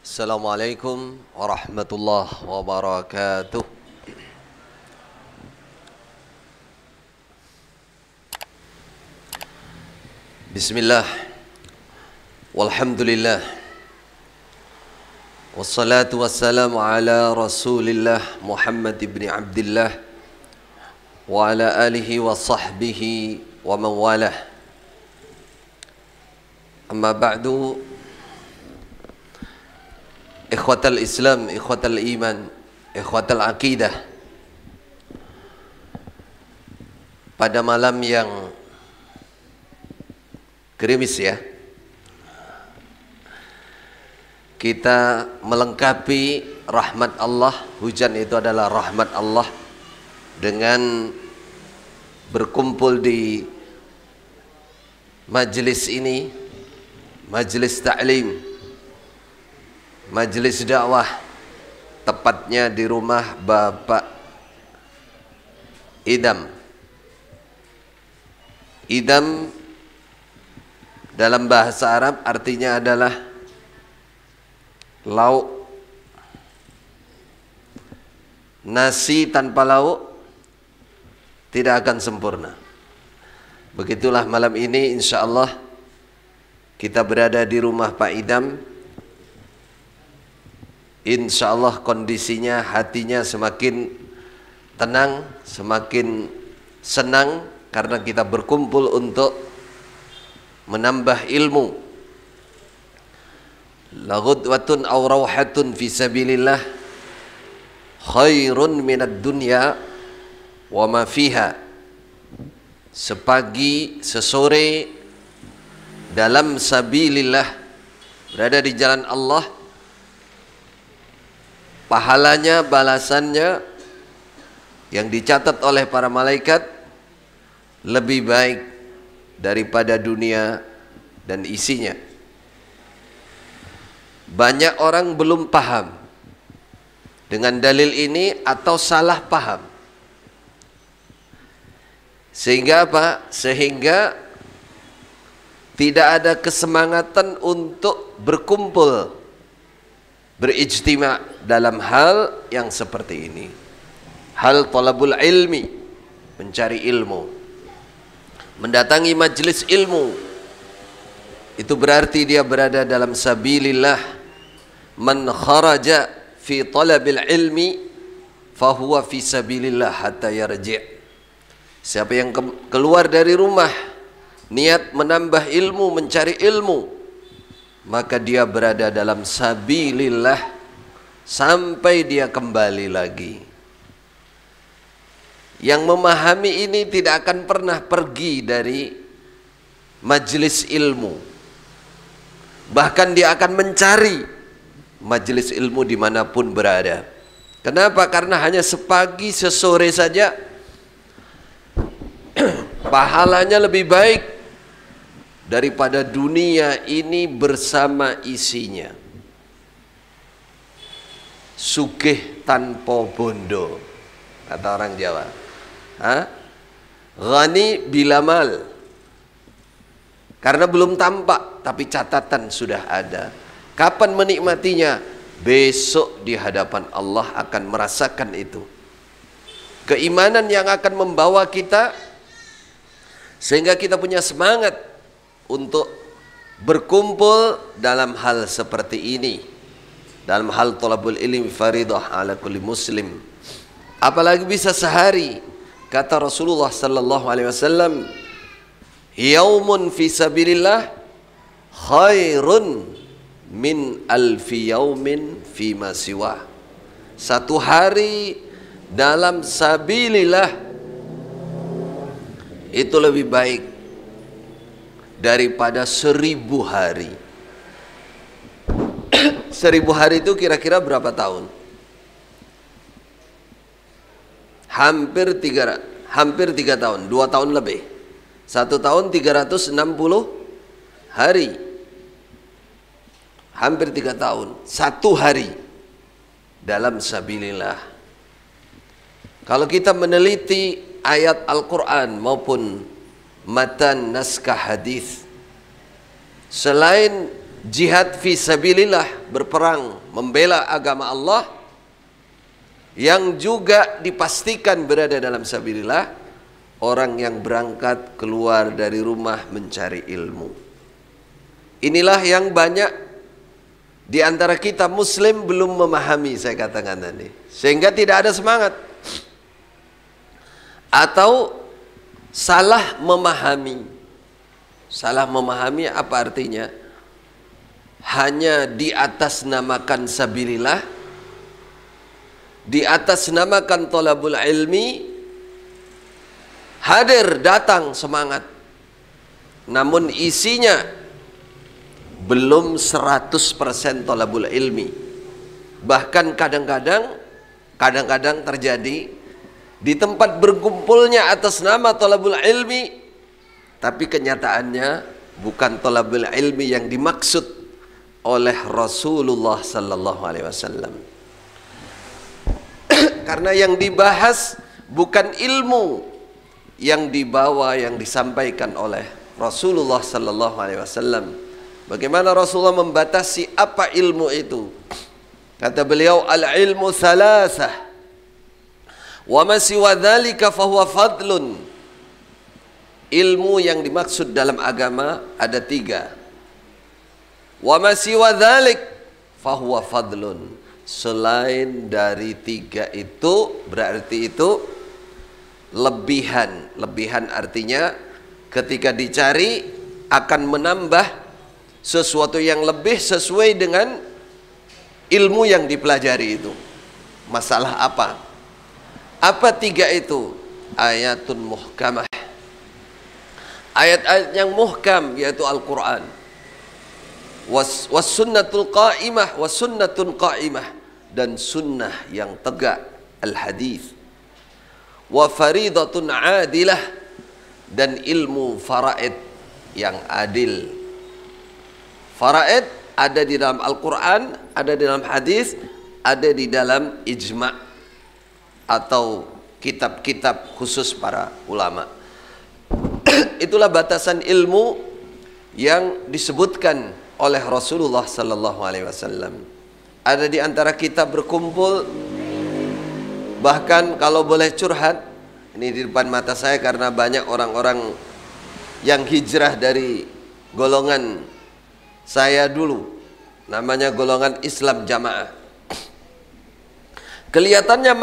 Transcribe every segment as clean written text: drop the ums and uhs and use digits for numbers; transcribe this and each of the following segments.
Assalamualaikum warahmatullahi wabarakatuh. Bismillah, walhamdulillah, wassalatu wassalamu ala rasulillah Muhammad ibn Abdillah wa ala alihi wa sahbihi wa man walah. Amma ba'du. Ikhwatal Islam, ikhwatal iman, ikhwatal aqidah. Pada malam yang gerimis ya, kita melengkapi rahmat Allah. Hujan itu adalah rahmat Allah dengan berkumpul di majlis ini, majlis ta'lim, majlis dakwah, tepatnya di rumah Bapak Idam. Idam dalam bahasa Arab artinya adalah lauk. Nasi tanpa lauk tidak akan sempurna. Begitulah malam ini insyaallah kita berada di rumah Pak Idam. Insyaallah kondisinya, hatinya semakin tenang, semakin senang karena kita berkumpul untuk menambah ilmu. La ghudwatun aw rawhatun fi sabilillah khairun minad dunya wa ma fiha. Sepagi, sesore dalam sabilillah, berada di jalan Allah, pahalanya, balasannya yang dicatat oleh para malaikat lebih baik daripada dunia dan isinya. Banyak orang belum paham dengan dalil ini atau salah paham. Sehingga apa? Sehingga tidak ada kesemangatan untuk berkumpul, berijtima' dalam hal yang seperti ini. Hal talabul ilmi, mencari ilmu, mendatangi majelis ilmu, itu berarti dia berada dalam sabilillah. Man kharaja fi talabil ilmi fahuwa fi sabilillah hatta yarji'. Siapa yang keluar dari rumah niat menambah ilmu, mencari ilmu, maka dia berada dalam sabilillah sampai dia kembali lagi. Yang memahami ini tidak akan pernah pergi dari majelis ilmu. Bahkan dia akan mencari majelis ilmu dimanapun berada. Kenapa? Karena hanya sepagi sesore saja pahalanya lebih baik daripada dunia ini bersama isinya. Sugih tanpa bondo, kata orang Jawa. Ghani bila mal, karena belum tampak tapi catatan sudah ada. Kapan menikmatinya? Besok di hadapan Allah akan merasakan itu. Keimanan yang akan membawa kita sehingga kita punya semangat untuk berkumpul dalam hal seperti ini, dalam hal thalabul ilmi faridah ala kulli muslim. Apalagi bisa sehari. Kata Rasulullah sallallahu alaihi wasallam, yaumun fi sabilillah khairun min alfi yaumin fi ma siwa. Satu hari dalam sabilillah itu lebih baik daripada 1000 hari. 1000 hari itu kira-kira berapa tahun? Hampir 3 tahun, 2 tahun lebih. 1 tahun 360 hari. Hampir 3 tahun. 1 hari dalam sabilillah. Kalau kita meneliti ayat Al-Quran maupun matan naskah hadis, selain jihad fi sabilillah, berperang membela agama Allah, yang juga dipastikan berada dalam sabilillah orang yang berangkat keluar dari rumah mencari ilmu. Inilah yang banyak di antara kita muslim belum memahami, saya katakan tadi, sehingga tidak ada semangat atau salah memahami. Salah memahami apa artinya? Hanya di atas namakan sabilillah, di atas namakan thalabul ilmi, hadir datang semangat, namun isinya belum 100% thalabul ilmi. Bahkan kadang-kadang terjadi di tempat berkumpulnya atas nama thalabul ilmi, tapi kenyataannya bukan thalabul ilmi yang dimaksud oleh Rasulullah sallallahu alaihi wasallam. Karena yang dibahas bukan ilmu yang dibawa, yang disampaikan oleh Rasulullah sallallahu alaihi wasallam. Bagaimana Rasulullah membatasi apa ilmu itu? Kata beliau, al-ilmu thalathah wa ma siwa dzalika fahuwa fadlun. Ilmu yang dimaksud dalam agama ada 3. Wa ma siwa dzalik fahuwa fadlun. Selain dari 3 itu berarti itu lebihan. Lebihan artinya ketika dicari akan menambah sesuatu yang lebih sesuai dengan ilmu yang dipelajari itu. Masalah apa? Apa 3 itu? Ayatun muhkamah. Ayat-ayat yang muhkam, yaitu Al-Quran. Was sunnatul qa'imah, was sunnatun qa'imah, dan sunnah yang tegak, al-hadis. Wa faridatun adilah, dan ilmu faraid yang adil. Faraid ada di dalam Al-Quran, ada di dalam hadis, ada di dalam ijma' atau kitab-kitab khusus para ulama. Itulah batasan ilmu yang disebutkan oleh Rasulullah sallallahu alaihi wasallam. Ada di antara kita berkumpul, bahkan kalau boleh curhat, ini di depan mata saya karena banyak orang-orang yang hijrah dari golongan saya dulu, namanya golongan Islam Jamaah. Kelihatannya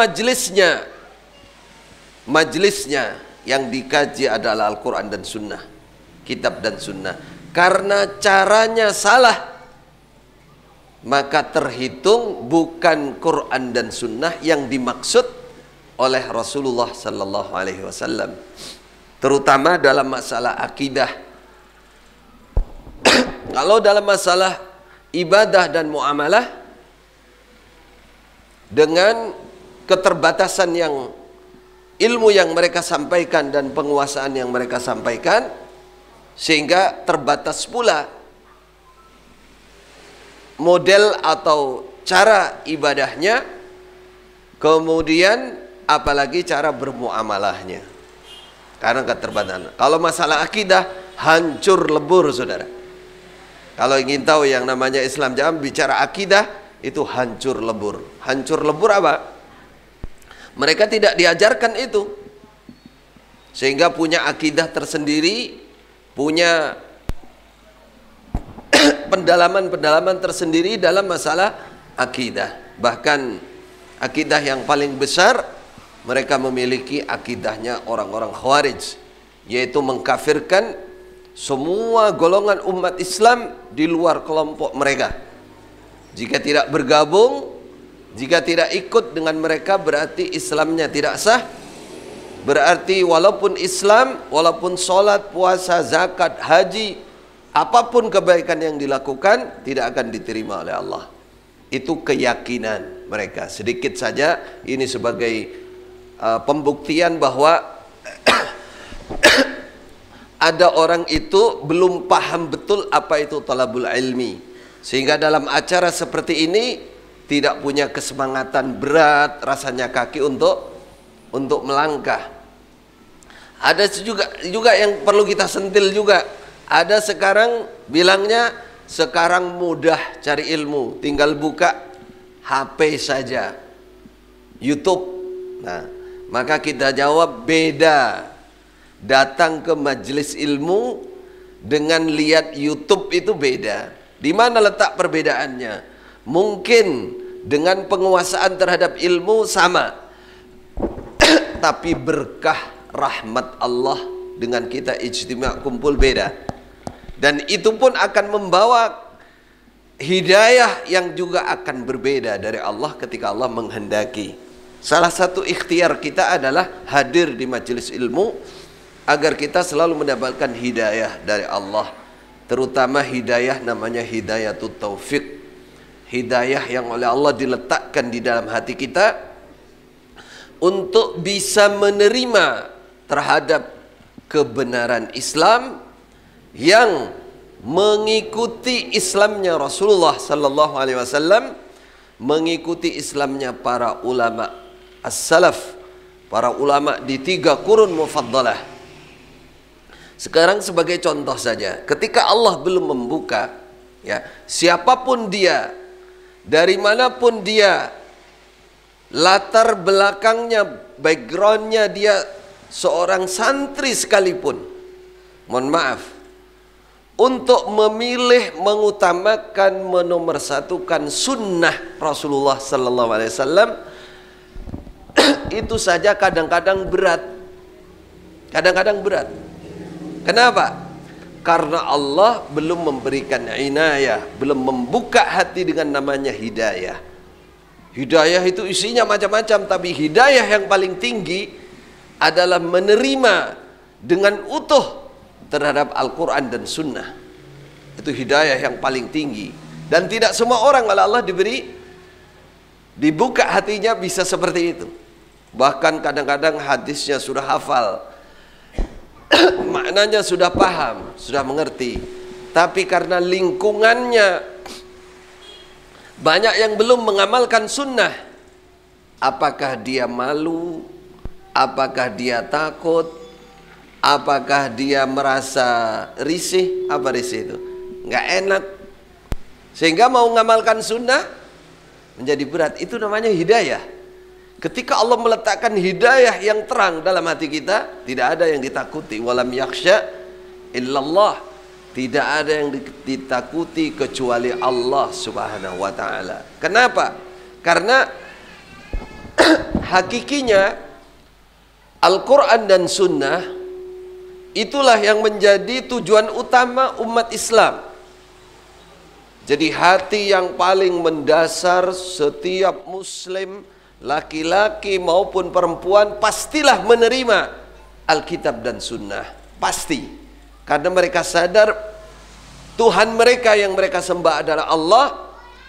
majelisnya yang dikaji adalah Al-Quran dan Sunnah, kitab dan Sunnah. Karena caranya salah, maka terhitung bukan Quran dan Sunnah yang dimaksud oleh Rasulullah sallallahu alaihi wasallam, terutama dalam masalah akidah. Kalau dalam masalah ibadah dan muamalah, dengan keterbatasan yang ilmu yang mereka sampaikan dan penguasaan yang mereka sampaikan, sehingga terbatas pula model atau cara ibadahnya, kemudian apalagi cara bermuamalahnya, karena keterbatasan. Kalau masalah akidah, hancur lebur, saudara. Kalau ingin tahu yang namanya Islam Jamaah bicara akidah, itu hancur lebur. Hancur lebur apa? Mereka tidak diajarkan itu, sehingga punya akidah tersendiri, punya pendalaman-pendalaman tersendiri dalam masalah akidah. Bahkan akidah yang paling besar, mereka memiliki akidahnya orang-orang Khawarij, yaitu mengkafirkan semua golongan umat Islam di luar kelompok mereka. Jika tidak bergabung, jika tidak ikut dengan mereka, berarti Islamnya tidak sah. Berarti walaupun Islam, walaupun sholat, puasa, zakat, haji, apapun kebaikan yang dilakukan, tidak akan diterima oleh Allah. Itu keyakinan mereka. Sedikit saja ini sebagai pembuktian bahwa ada orang itu belum paham betul apa itu thalabul ilmi, sehingga dalam acara seperti ini tidak punya kesemangatan, berat rasanya kaki untuk melangkah. Ada juga yang perlu kita sentil juga. Ada sekarang bilangnya Sekarang mudah cari ilmu, tinggal buka HP saja, YouTube. Nah, maka kita jawab beda. Datang ke majelis ilmu dengan lihat YouTube itu beda. Di mana letak perbedaannya? Mungkin dengan penguasaan terhadap ilmu sama, tapi berkah rahmat Allah dengan kita ijtima' kumpul beda. Dan itu pun akan membawa hidayah yang juga akan berbeda dari Allah ketika Allah menghendaki. Salah satu ikhtiar kita adalah hadir di majelis ilmu agar kita selalu mendapatkan hidayah dari Allah. Terutama hidayah namanya hidayatut taufik. Hidayah yang oleh Allah diletakkan di dalam hati kita untuk bisa menerima terhadap kebenaran Islam yang mengikuti Islamnya Rasulullah sallallahu alaihi wasallam, mengikuti Islamnya para ulama as-salaf, para ulama di 3 qurun mufaddalah. Sekarang sebagai contoh saja, ketika Allah belum membuka, ya, siapapun dia, dari manapun dia, latar belakangnya, backgroundnya dia seorang santri sekalipun, mohon maaf, untuk memilih, mengutamakan, menomorsatukan sunnah Rasulullah sallallahu alaihi wasallam itu saja kadang-kadang berat. Kadang-kadang berat. Kenapa? Karena Allah belum memberikan inayah, belum membuka hati dengan namanya hidayah. Hidayah itu isinya macam-macam, tapi hidayah yang paling tinggi adalah menerima dengan utuh terhadap Al-Quran dan Sunnah. Itu hidayah yang paling tinggi. Dan tidak semua orang oleh Allah dibuka hatinya bisa seperti itu. Bahkan kadang-kadang hadisnya sudah hafal, maknanya sudah paham, sudah mengerti, tapi karena lingkungannya banyak yang belum mengamalkan sunnah, apakah dia malu, apakah dia takut, apakah dia merasa risih? Apa risih itu? Nggak enak, sehingga mau mengamalkan sunnah menjadi berat. Itu namanya hidayah. Ketika Allah meletakkan hidayah yang terang dalam hati kita, tidak ada yang ditakuti. Walam yakhsha illallah. Tidak ada yang ditakuti kecuali Allah subhanahu wa ta'ala. Kenapa? Karena hakikinya Al-Quran dan Sunnah itulah yang menjadi tujuan utama umat Islam. Jadi hati yang paling mendasar setiap muslim, laki-laki maupun perempuan, pastilah menerima Alkitab dan Sunnah. Pasti. Karena mereka sadar Tuhan mereka yang mereka sembah adalah Allah,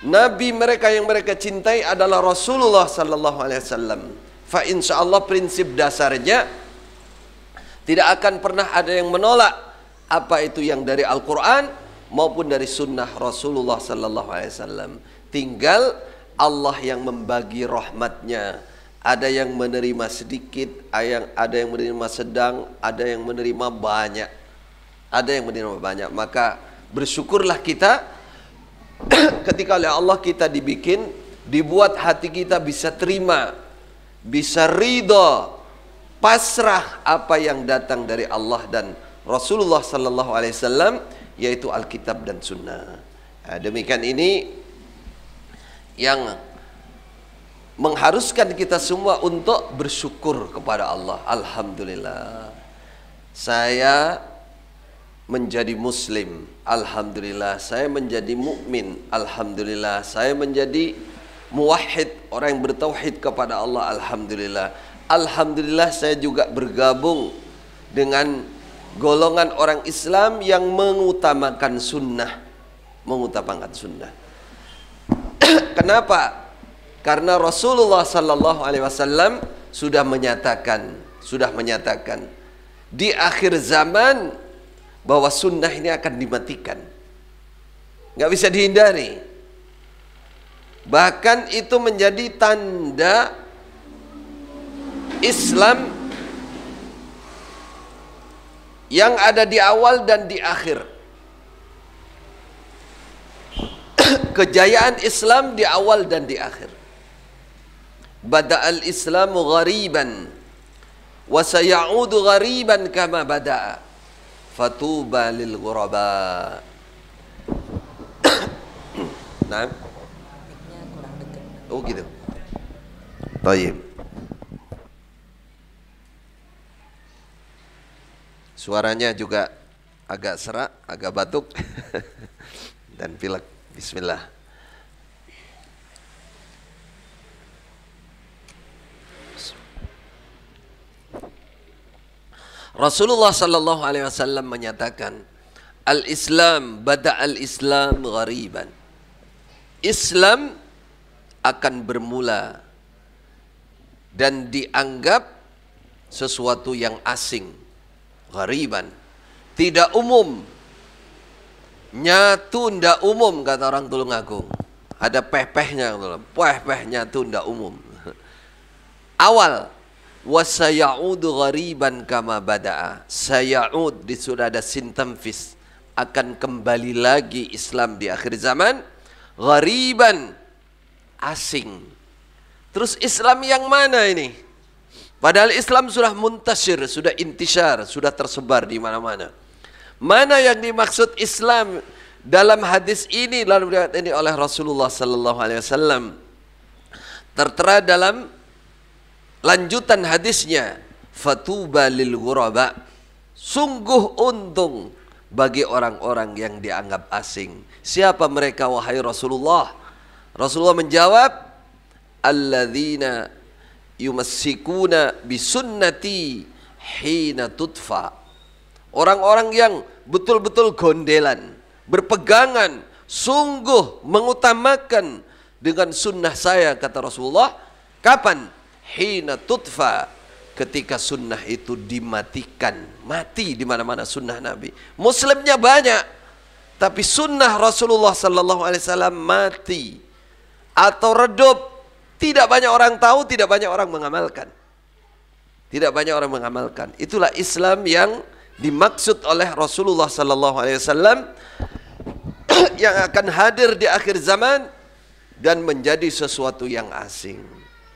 Nabi mereka yang mereka cintai adalah Rasulullah sallallahu alaihi wasallam. Fa insyaallah prinsip dasarnya tidak akan pernah ada yang menolak apa itu yang dari Al-Quran maupun dari Sunnah Rasulullah sallallahu alaihi wasallam. Tinggal Allah yang membagi rahmatnya. Ada yang menerima sedikit, ada yang menerima sedang, ada yang menerima banyak. Ada yang menerima banyak. Maka bersyukurlah kita ketika oleh Allah kita dibuat hati kita bisa terima, bisa ridha, pasrah apa yang datang dari Allah dan Rasulullah sallallahu alaihi wasallam, yaitu Alkitab dan Sunnah. Nah, demikian ini yang mengharuskan kita semua untuk bersyukur kepada Allah. Alhamdulillah, saya menjadi muslim. Alhamdulillah, saya menjadi mukmin. Alhamdulillah, saya menjadi muwahhid, orang yang bertauhid kepada Allah. Alhamdulillah. Alhamdulillah, saya juga bergabung dengan golongan orang Islam yang mengutamakan sunnah. Mengutamakan sunnah. Kenapa? Karena Rasulullah sallallahu alaihi wasallam sudah menyatakan di akhir zaman bahwa sunnah ini akan dimatikan. Nggak bisa dihindari. Bahkan itu menjadi tanda Islam yang ada di awal dan di akhir. kejayaan Islam di awal dan di akhir. Bada'al Islamu ghariban wa sayaudu ghariban kama bada'a fatuba lil ghuraba. Nah. Oh gitu. Baik. Suaranya juga agak serak, agak batuk dan pilek. Bismillah. Rasulullah sallallahu alaihi wasallam menyatakan, al-Islam bada'al Islam ghariban. Islam akan bermula dan dianggap sesuatu yang asing. Ghariban, tidak umum. Nyatu ndak umum, kata orang Tulungagung. Ada peh-pehnya, peh-peh nyatu ndak umum. Awal, wasayaudu ghariban kama bada'a. Sayaud di sudah ada sintamfis, akan kembali lagi Islam di akhir zaman. Ghariban, asing. Terus Islam yang mana ini? Padahal Islam sudah muntasyir, sudah intisyar, sudah tersebar di mana-mana. Mana yang dimaksud Islam dalam hadis ini, lalu diriwayatkan ini oleh Rasulullah sallallahu alaihi wasallam. Tertera dalam lanjutan hadisnya, fatuba lil ghuraba. Sungguh untung bagi orang-orang yang dianggap asing. Siapa mereka wahai Rasulullah? Rasulullah menjawab, alladzina yumassikuna bisunnati hina tutfa. Orang-orang yang betul-betul gondelan, berpegangan, sungguh mengutamakan dengan sunnah saya, kata Rasulullah. Kapan? Hina tutfa, ketika sunnah itu dimatikan. Mati di mana-mana sunnah Nabi. Muslimnya banyak, tapi sunnah Rasulullah sallallahu alaihi wasallam mati atau redup. Tidak banyak orang tahu, tidak banyak orang mengamalkan. Tidak banyak orang mengamalkan. Itulah Islam yang dimaksud oleh Rasulullah sallallahu alaihi wasallam yang akan hadir di akhir zaman dan menjadi sesuatu yang asing.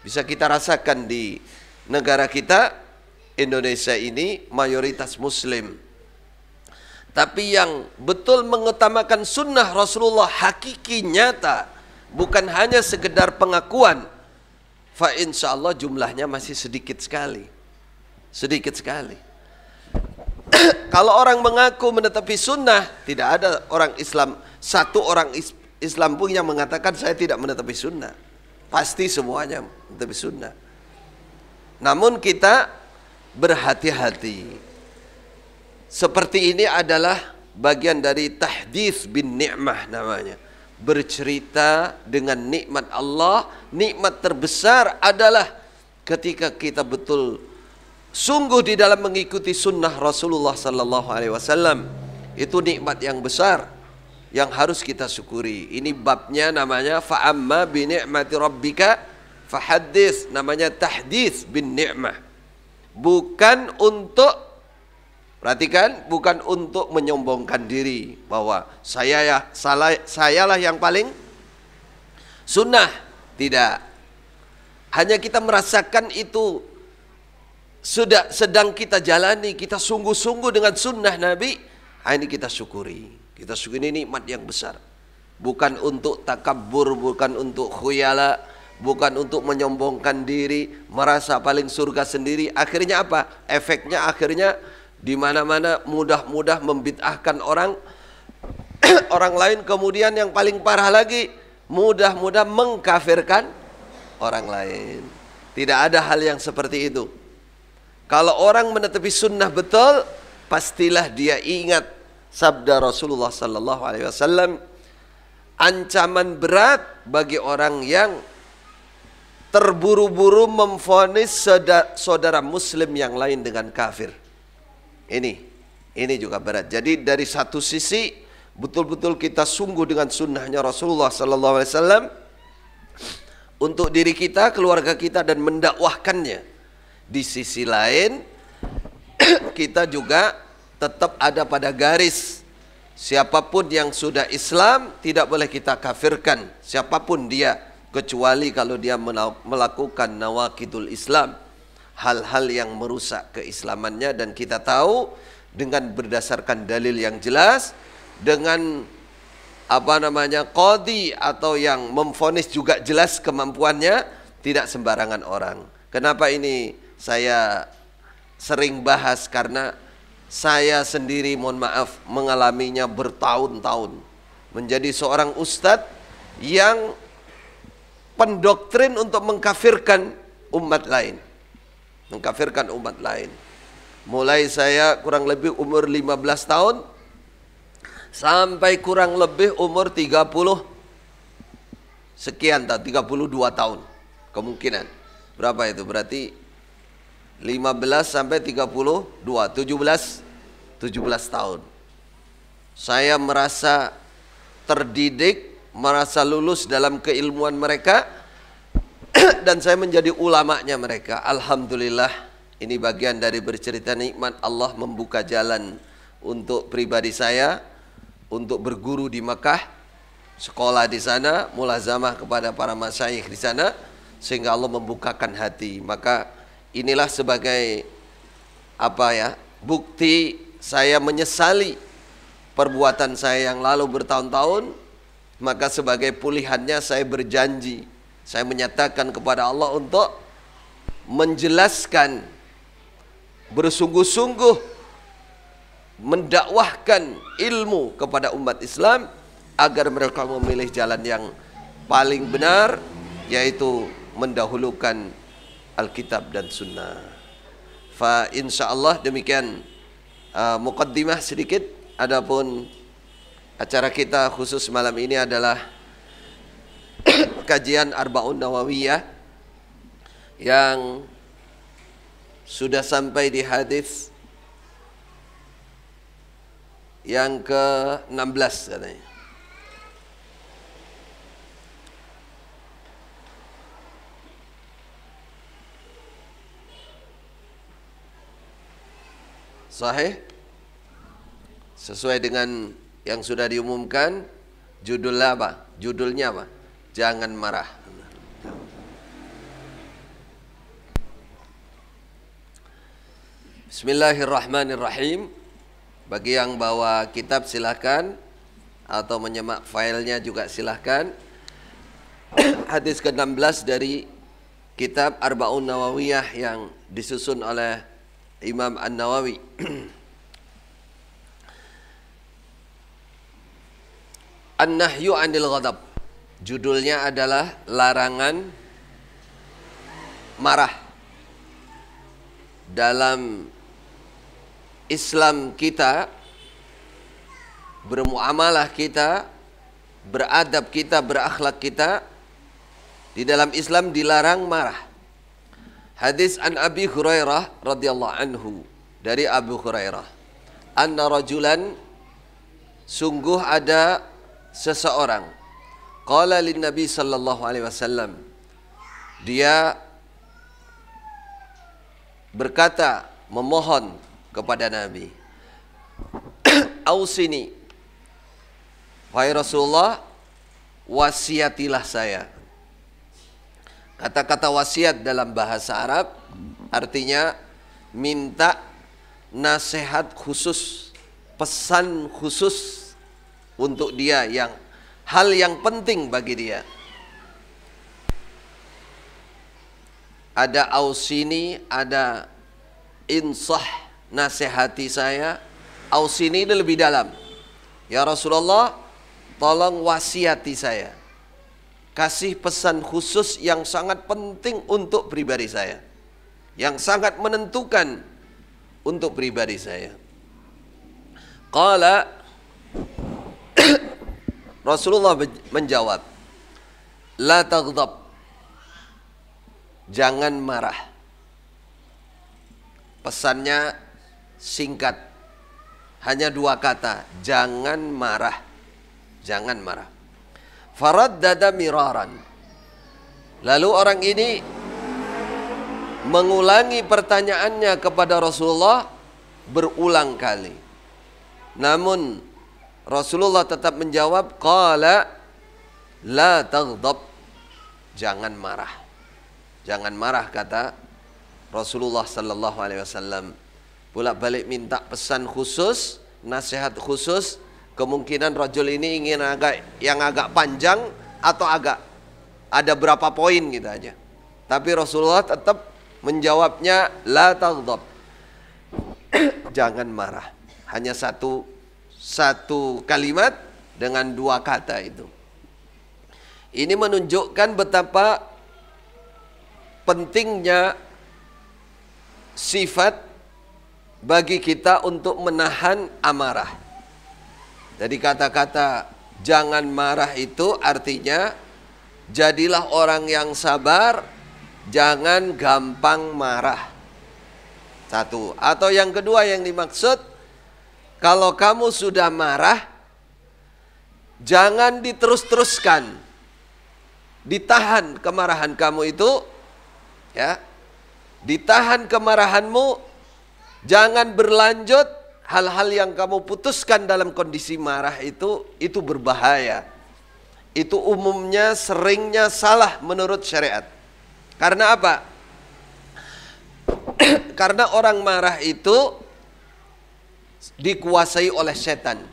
Bisa kita rasakan di negara kita, Indonesia ini mayoritas muslim. Tapi yang betul mengutamakan sunnah Rasulullah hakiki nyata, bukan hanya sekedar pengakuan, fa insyaallah jumlahnya masih sedikit sekali. Sedikit sekali. Kalau orang mengaku menetapi sunnah, tidak ada orang Islam, satu orang Islam pun yang mengatakan saya tidak menetapi sunnah. Pasti semuanya menetapi sunnah. Namun kita berhati-hati. Seperti ini adalah bagian dari tahdits bin ni'mah namanya. Bercerita dengan nikmat Allah. Nikmat terbesar adalah ketika kita betul sungguh di dalam mengikuti sunnah Rasulullah sallallahu alaihi wasallam. Itu nikmat yang besar yang harus kita syukuri. Ini babnya namanya fa'amma bi ni'mati rabbika fahaddits, namanya tahdits bin ni'mah. Bukan untuk, perhatikan, bukan untuk menyombongkan diri bahwa sayalah yang paling sunnah. Tidak. Hanya kita merasakan itu sudah sedang kita jalani, kita sungguh-sungguh dengan sunnah Nabi. Ini kita syukuri. Kita syukuri, ini nikmat yang besar. Bukan untuk takabur, bukan untuk khuyala, bukan untuk menyombongkan diri, merasa paling surga sendiri. Akhirnya apa? Efeknya akhirnya di mana-mana mudah-mudah membid'ahkan orang orang lain, kemudian yang paling parah lagi mudah-mudah mengkafirkan orang lain. Tidak ada hal yang seperti itu. Kalau orang menetapi sunnah betul, pastilah dia ingat sabda Rasulullah sallallahu alaihi wasallam, ancaman berat bagi orang yang terburu-buru memvonis saudara muslim yang lain dengan kafir. Ini juga berat. Jadi dari satu sisi betul-betul kita sungguh dengan sunnahnya Rasulullah sallallahu alaihi wasallam untuk diri kita, keluarga kita, dan mendakwahkannya. Di sisi lain kita juga tetap ada pada garis Siapapun yang sudah Islam tidak boleh kita kafirkan, siapapun dia, kecuali kalau dia melakukan nawaqidul Islam, hal-hal yang merusak keislamannya. Dan kita tahu dengan berdasarkan dalil yang jelas, dengan qadhi atau yang memvonis juga jelas kemampuannya, tidak sembarangan orang. Kenapa ini saya sering bahas? Karena saya sendiri, mohon maaf, mengalaminya bertahun-tahun. Menjadi seorang ustadz yang pendoktrin untuk mengkafirkan umat lain. Mengkafirkan umat lain. Mulai saya kurang lebih umur 15 tahun, sampai kurang lebih umur 30 sekian, 32 tahun. Kemungkinan. Berapa itu? Berarti 15 sampai 32, 17 tahun. Saya merasa terdidik, merasa lulus dalam keilmuan mereka, dan saya menjadi ulamanya mereka. Alhamdulillah, ini bagian dari bercerita nikmat Allah membuka jalan untuk pribadi saya, untuk berguru di Makkah, sekolah di sana, mulazamah kepada para masyayikh di sana, sehingga Allah membukakan hati. Maka inilah sebagai bukti saya menyesali perbuatan saya yang lalu bertahun-tahun. Maka sebagai pulihannya saya berjanji, saya menyatakan kepada Allah untuk menjelaskan, bersungguh-sungguh mendakwahkan ilmu kepada umat Islam agar mereka memilih jalan yang paling benar, yaitu mendahulukan Alkitab dan Sunnah. Fa insyaallah demikian muqaddimah sedikit. Adapun acara kita khusus malam ini adalah kajian Arba'un Nawawiyah yang sudah sampai di hadis yang ke-16 katanya. Sahih? Sesuai dengan yang sudah diumumkan. Judulnya apa? Judulnya apa? Jangan marah. Bismillahirrahmanirrahim. Bagi yang bawa kitab silahkan, atau menyemak filenya juga silahkan. Hadis ke-16 dari kitab Arba'un Nawawiyah yang disusun oleh Imam An-Nawawi. An-Nahyu 'anil ghadab. Judulnya adalah larangan marah. Dalam Islam kita, bermuamalah kita, beradab kita, berakhlak kita, di dalam Islam dilarang marah. Hadis an Abi Hurairah radhiyallahu anhu, dari Abu Hurairah, anna rajulan, sungguh ada seseorang, qala lin Nabi sallallahu alaihi wasallam, dia berkata, memohon kepada Nabi, ausini, wahai Rasulullah, wasiatilah saya. Kata-kata wasiat dalam bahasa Arab artinya minta nasihat khusus, pesan khusus untuk dia, yang hal yang penting bagi dia. Ada ausini, ada insah, nasihati saya. Ausini ini lebih dalam. Ya Rasulullah, tolong wasiati saya. Kasih pesan khusus yang sangat penting untuk pribadi saya, yang sangat menentukan untuk pribadi saya. Qala, Rasulullah menjawab, la taghdab, jangan marah. Pesannya singkat, hanya 2 kata, jangan marah. Jangan marah. Faraddada miraran. Lalu orang ini mengulangi pertanyaannya kepada Rasulullah berulang kali. Namun Rasulullah tetap menjawab, qala la taghdab, jangan marah. Jangan marah, kata Rasulullah sallallahu alaihi wasallam. Bolak-balik minta pesan khusus, nasihat khusus. Kemungkinan rajul ini ingin yang agak panjang atau agak ada berapa poin gitu aja. Tapi Rasulullah tetap menjawabnya la taghdab. Jangan marah. Hanya satu kalimat dengan dua kata itu. Ini menunjukkan betapa pentingnya sifat bagi kita untuk menahan amarah. Jadi kata-kata jangan marah itu artinya jadilah orang yang sabar, jangan gampang marah. Satu. Atau yang kedua yang dimaksud, kalau kamu sudah marah, jangan diterus-teruskan. Ditahan kemarahan kamu itu, ya. Ditahan kemarahanmu, jangan berlanjut. Hal-hal yang kamu putuskan dalam kondisi marah itu berbahaya. Itu umumnya seringnya salah menurut syariat. Karena apa? Karena orang marah itu dikuasai oleh setan.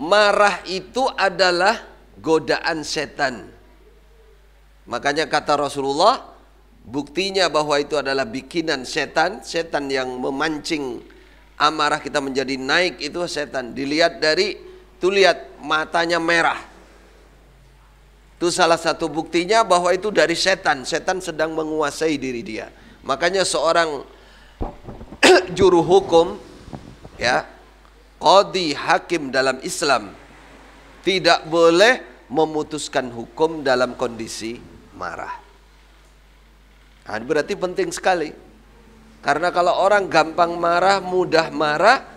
Marah itu adalah godaan setan. Makanya kata Rasulullah, buktinya bahwa itu adalah bikinan setan. Setan yang memancing amarah kita menjadi naik itu setan. Dilihat dari, tuh lihat matanya merah. Itu salah satu buktinya bahwa itu dari setan. Setan sedang menguasai diri dia. Makanya seorang juru hukum, ya, qadhi hakim dalam Islam tidak boleh memutuskan hukum dalam kondisi marah. Nah, berarti penting sekali. Karena kalau orang gampang marah, mudah marah,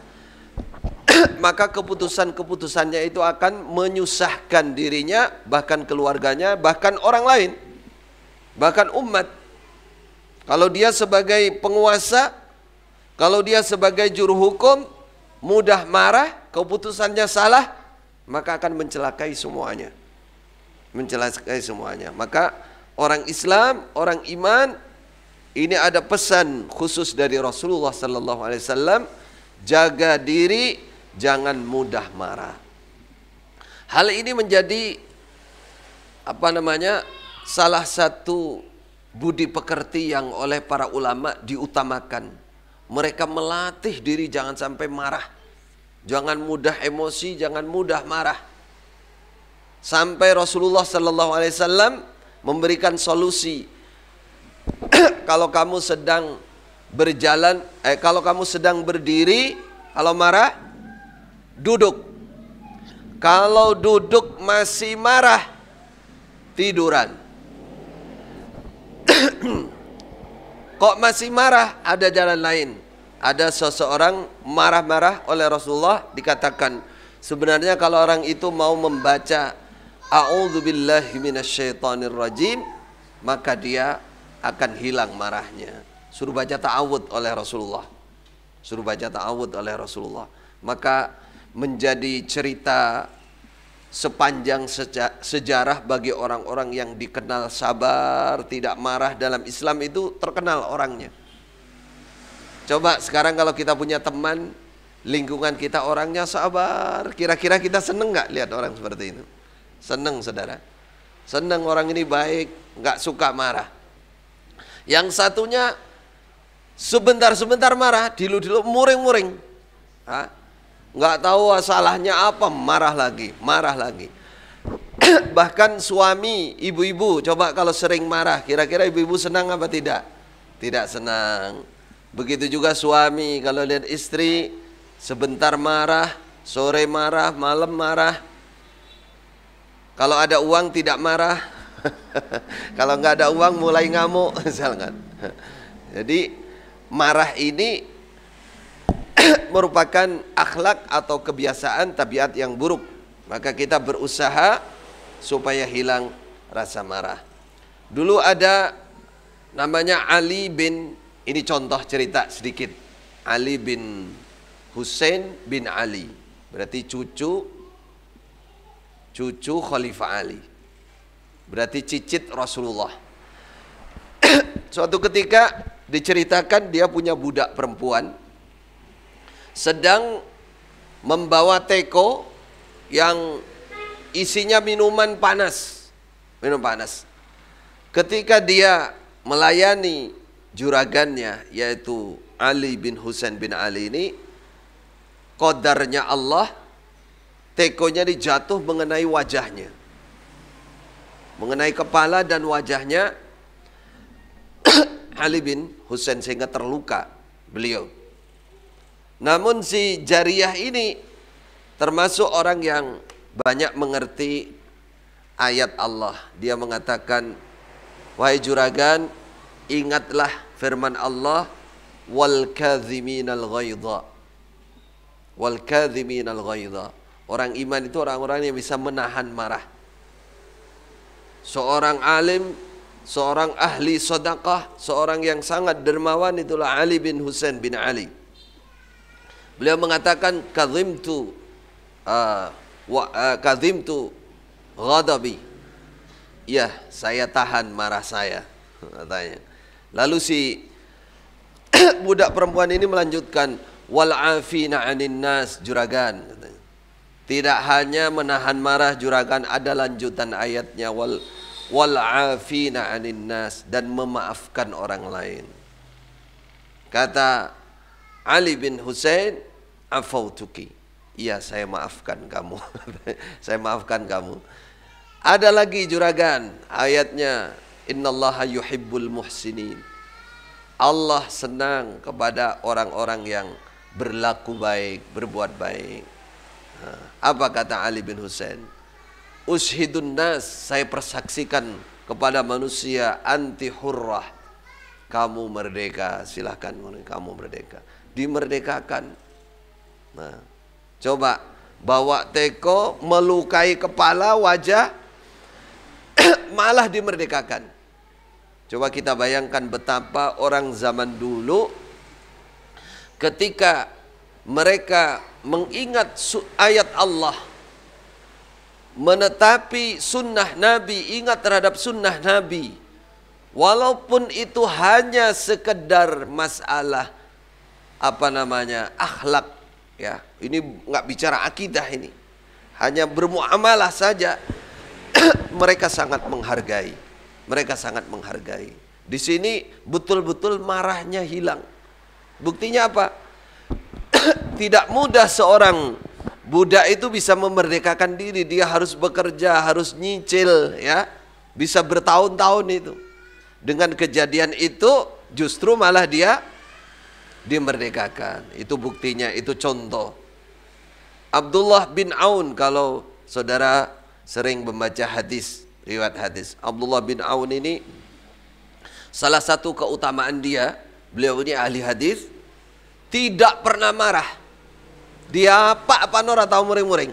maka keputusan-keputusannya itu akan menyusahkan dirinya, bahkan keluarganya, bahkan orang lain, bahkan umat. Kalau dia sebagai penguasa, kalau dia sebagai juru hukum, mudah marah, keputusannya salah, maka akan mencelakai semuanya. Mencelakai semuanya. Maka orang Islam, orang iman, ini ada pesan khusus dari Rasulullah sallallahu alaihi wasallam, jaga diri, jangan mudah marah. Hal ini menjadi salah satu budi pekerti yang oleh para ulama diutamakan. Mereka melatih diri jangan sampai marah. Jangan mudah emosi, jangan mudah marah. Sampai Rasulullah sallallahu alaihi wasallam memberikan solusi. Kalau kamu sedang berjalan, kalau kamu sedang berdiri, kalau marah, duduk. Kalau duduk masih marah, tiduran. Kok masih marah? Ada jalan lain. Ada seseorang marah-marah oleh Rasulullah, dikatakan sebenarnya kalau orang itu mau membaca a'udzubillahi minasyaitonirrajim, maka dia akan hilang marahnya. Suruh baca ta'awudz oleh Rasulullah. Suruh baca ta'awudz oleh Rasulullah. Maka menjadi cerita sepanjang sejarah bagi orang-orang yang dikenal sabar, tidak marah dalam Islam itu terkenal orangnya. Coba sekarang kalau kita punya teman, lingkungan kita orangnya sabar, kira-kira kita seneng nggak lihat orang seperti itu? Seneng, saudara. Seneng, orang ini baik, nggak suka marah. Yang satunya sebentar-sebentar marah, dilu-dilu muring-muring. Nggak tahu salahnya apa, marah lagi. Bahkan suami, ibu-ibu, coba kalau sering marah, kira-kira ibu-ibu senang apa tidak? Tidak senang. Begitu juga suami, kalau lihat istri sebentar marah, sore marah, malam marah. Kalau ada uang tidak marah. Kalau nggak ada uang mulai ngamuk misalkan. Jadi marah ini merupakan akhlak atau kebiasaan tabiat yang buruk. Maka kita berusaha supaya hilang rasa marah. Dulu ada namanya Ali bin, ini contoh cerita sedikit. Ali bin Hussein bin Ali berarti cucu Khalifah Ali, berarti cicit Rasulullah. Suatu ketika diceritakan dia punya budak perempuan sedang membawa teko yang isinya minuman panas, minum panas. Ketika dia melayani juragannya yaitu Ali bin Husain bin Ali ini, qadarnya Allah, tekonya dijatuh mengenai wajahnya, mengenai kepala dan wajahnya Ali bin Husain, sehingga terluka beliau. Namun si jariyah ini termasuk orang yang banyak mengerti ayat Allah. Dia mengatakan, wahai juragan, ingatlah firman Allah, wal kadhiminal ghaidha. Wal kadhiminal ghaidha. Orang iman itu orang-orang yang bisa menahan marah. Seorang alim, seorang ahli sedekah, seorang yang sangat dermawan itulah Ali bin Husain bin Ali. Beliau mengatakan kadhimtu ghadabi. Ya, saya tahan marah saya, katanya. Lalu si budak perempuan ini melanjutkan, wal afina 'anin nas, juragan, katanya. Tidak hanya menahan marah juragan, ada lanjutan ayatnya, wal afina 'anin nas, dan memaafkan orang lain. Kata Ali bin Husain, afautuki. Iya, saya maafkan kamu. Saya maafkan kamu. Ada lagi juragan, ayatnya, innallaha yuhibbul muhsinin. Allah senang kepada orang-orang yang berlaku baik, berbuat baik. Apa kata Ali bin Husain? Ushidun nas, saya persaksikan kepada manusia, anti hurrah, kamu merdeka, silahkan kamu merdeka. Dimerdekakan. Nah, coba bawa teko, melukai kepala, wajah, malah dimerdekakan. Coba kita bayangkan betapa orang zaman dulu ketika mereka mengingat ayat Allah, menetapi sunnah Nabi, ingat terhadap sunnah Nabi, walaupun itu hanya sekedar masalah akhlak, ya, ini nggak bicara akidah, ini hanya bermuamalah saja. Mereka sangat menghargai, mereka sangat menghargai. Di sini betul-betul marahnya hilang. Buktinya apa? Tidak mudah seorang budak itu bisa memerdekakan diri. Dia harus bekerja, harus nyicil, ya, bisa bertahun-tahun itu. Dengan kejadian itu justru malah dia dimerdekakan. Itu buktinya, itu contoh. Abdullah bin Aun, kalau saudara sering membaca hadis, riwayat hadis, Abdullah bin Aun ini salah satu keutamaan dia, beliau ini ahli hadis, tidak pernah marah. Dia apa ora tahu muring-muring.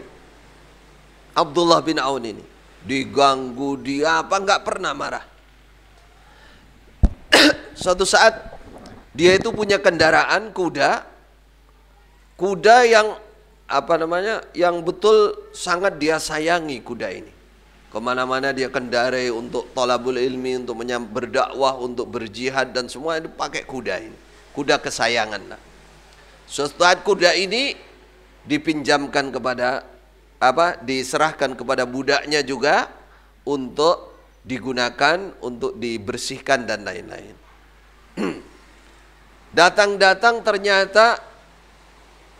Abdullah bin Aun ini diganggu, dia apa enggak pernah marah. Suatu saat dia itu punya kendaraan kuda yang yang betul sangat dia sayangi kuda ini. Kemana-mana dia kendarai untuk thalabul ilmi, untuk berdakwah, untuk berjihad, dan semua itu pakai kuda ini. Kuda kesayangan lah. Suatu saat kuda ini dipinjamkan kepada diserahkan kepada budaknya juga untuk digunakan untuk dibersihkan dan lain-lain. Datang-datang ternyata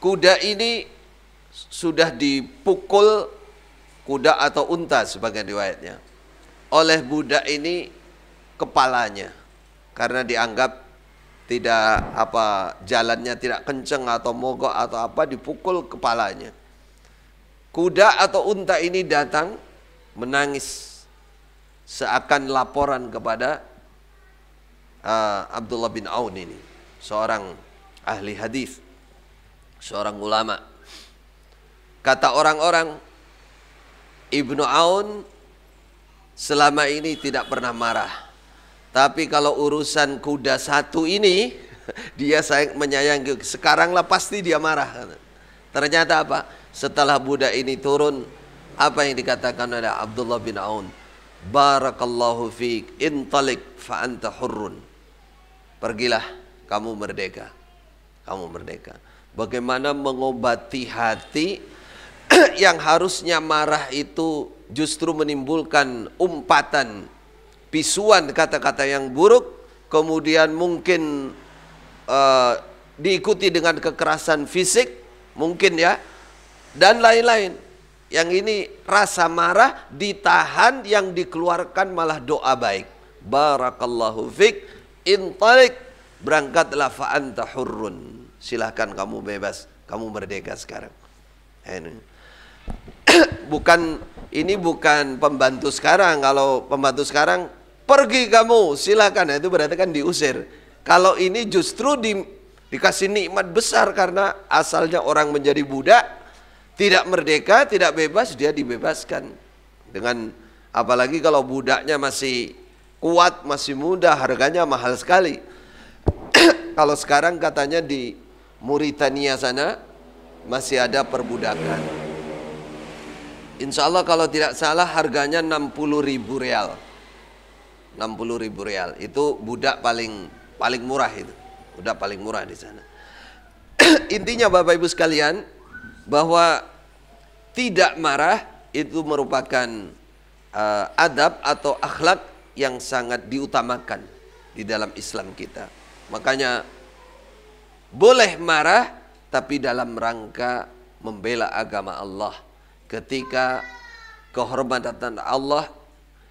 kuda ini sudah dipukul, kuda atau unta sebagai riwayatnya, oleh budak ini kepalanya, karena dianggap tidak jalannya tidak kenceng atau mogok atau dipukul kepalanya. Kuda atau unta ini datang menangis seakan laporan kepada Abdullah bin Aun ini, seorang ahli hadis, seorang ulama. Kata orang-orang, Ibnu Aun selama ini tidak pernah marah, tapi kalau urusan kuda satu ini dia menyayangi, sekaranglah pasti dia marah. Ternyata apa? setelah budak ini turun, apa yang dikatakan oleh Abdullah bin Aun? Barakallahu fiik, intalik fa anta hurrun. Pergilah, kamu merdeka. Kamu merdeka. Bagaimana mengobati hati yang harusnya marah itu justru menimbulkan umpatan, pisuan kata-kata yang buruk, kemudian mungkin diikuti dengan kekerasan fisik, mungkin ya, dan lain-lain. Yang ini rasa marah ditahan, yang dikeluarkan malah doa baik. Barakallahu fik, intalik, berangkatlah fa anta hurrun. Silahkan kamu bebas, kamu merdeka sekarang. Ini bukan pembantu sekarang. Kalau pembantu sekarang, pergi kamu, silahkan. Itu berarti kan diusir. Kalau ini justru dikasih nikmat besar, karena asalnya orang menjadi budak, tidak merdeka, tidak bebas, dia dibebaskan. Dengan apalagi kalau budaknya masih kuat, masih muda, harganya mahal sekali. Kalau sekarang katanya di Mauritania sana masih ada perbudakan. Insya Allah kalau tidak salah harganya 60.000 real. 60.000 real. Itu budak paling murah itu. Budak paling murah di sana. Intinya Bapak Ibu sekalian, bahwa tidak marah itu merupakan adab atau akhlak yang sangat diutamakan di dalam Islam kita. Makanya boleh marah tapi dalam rangka membela agama Allah. Ketika kehormatan Allah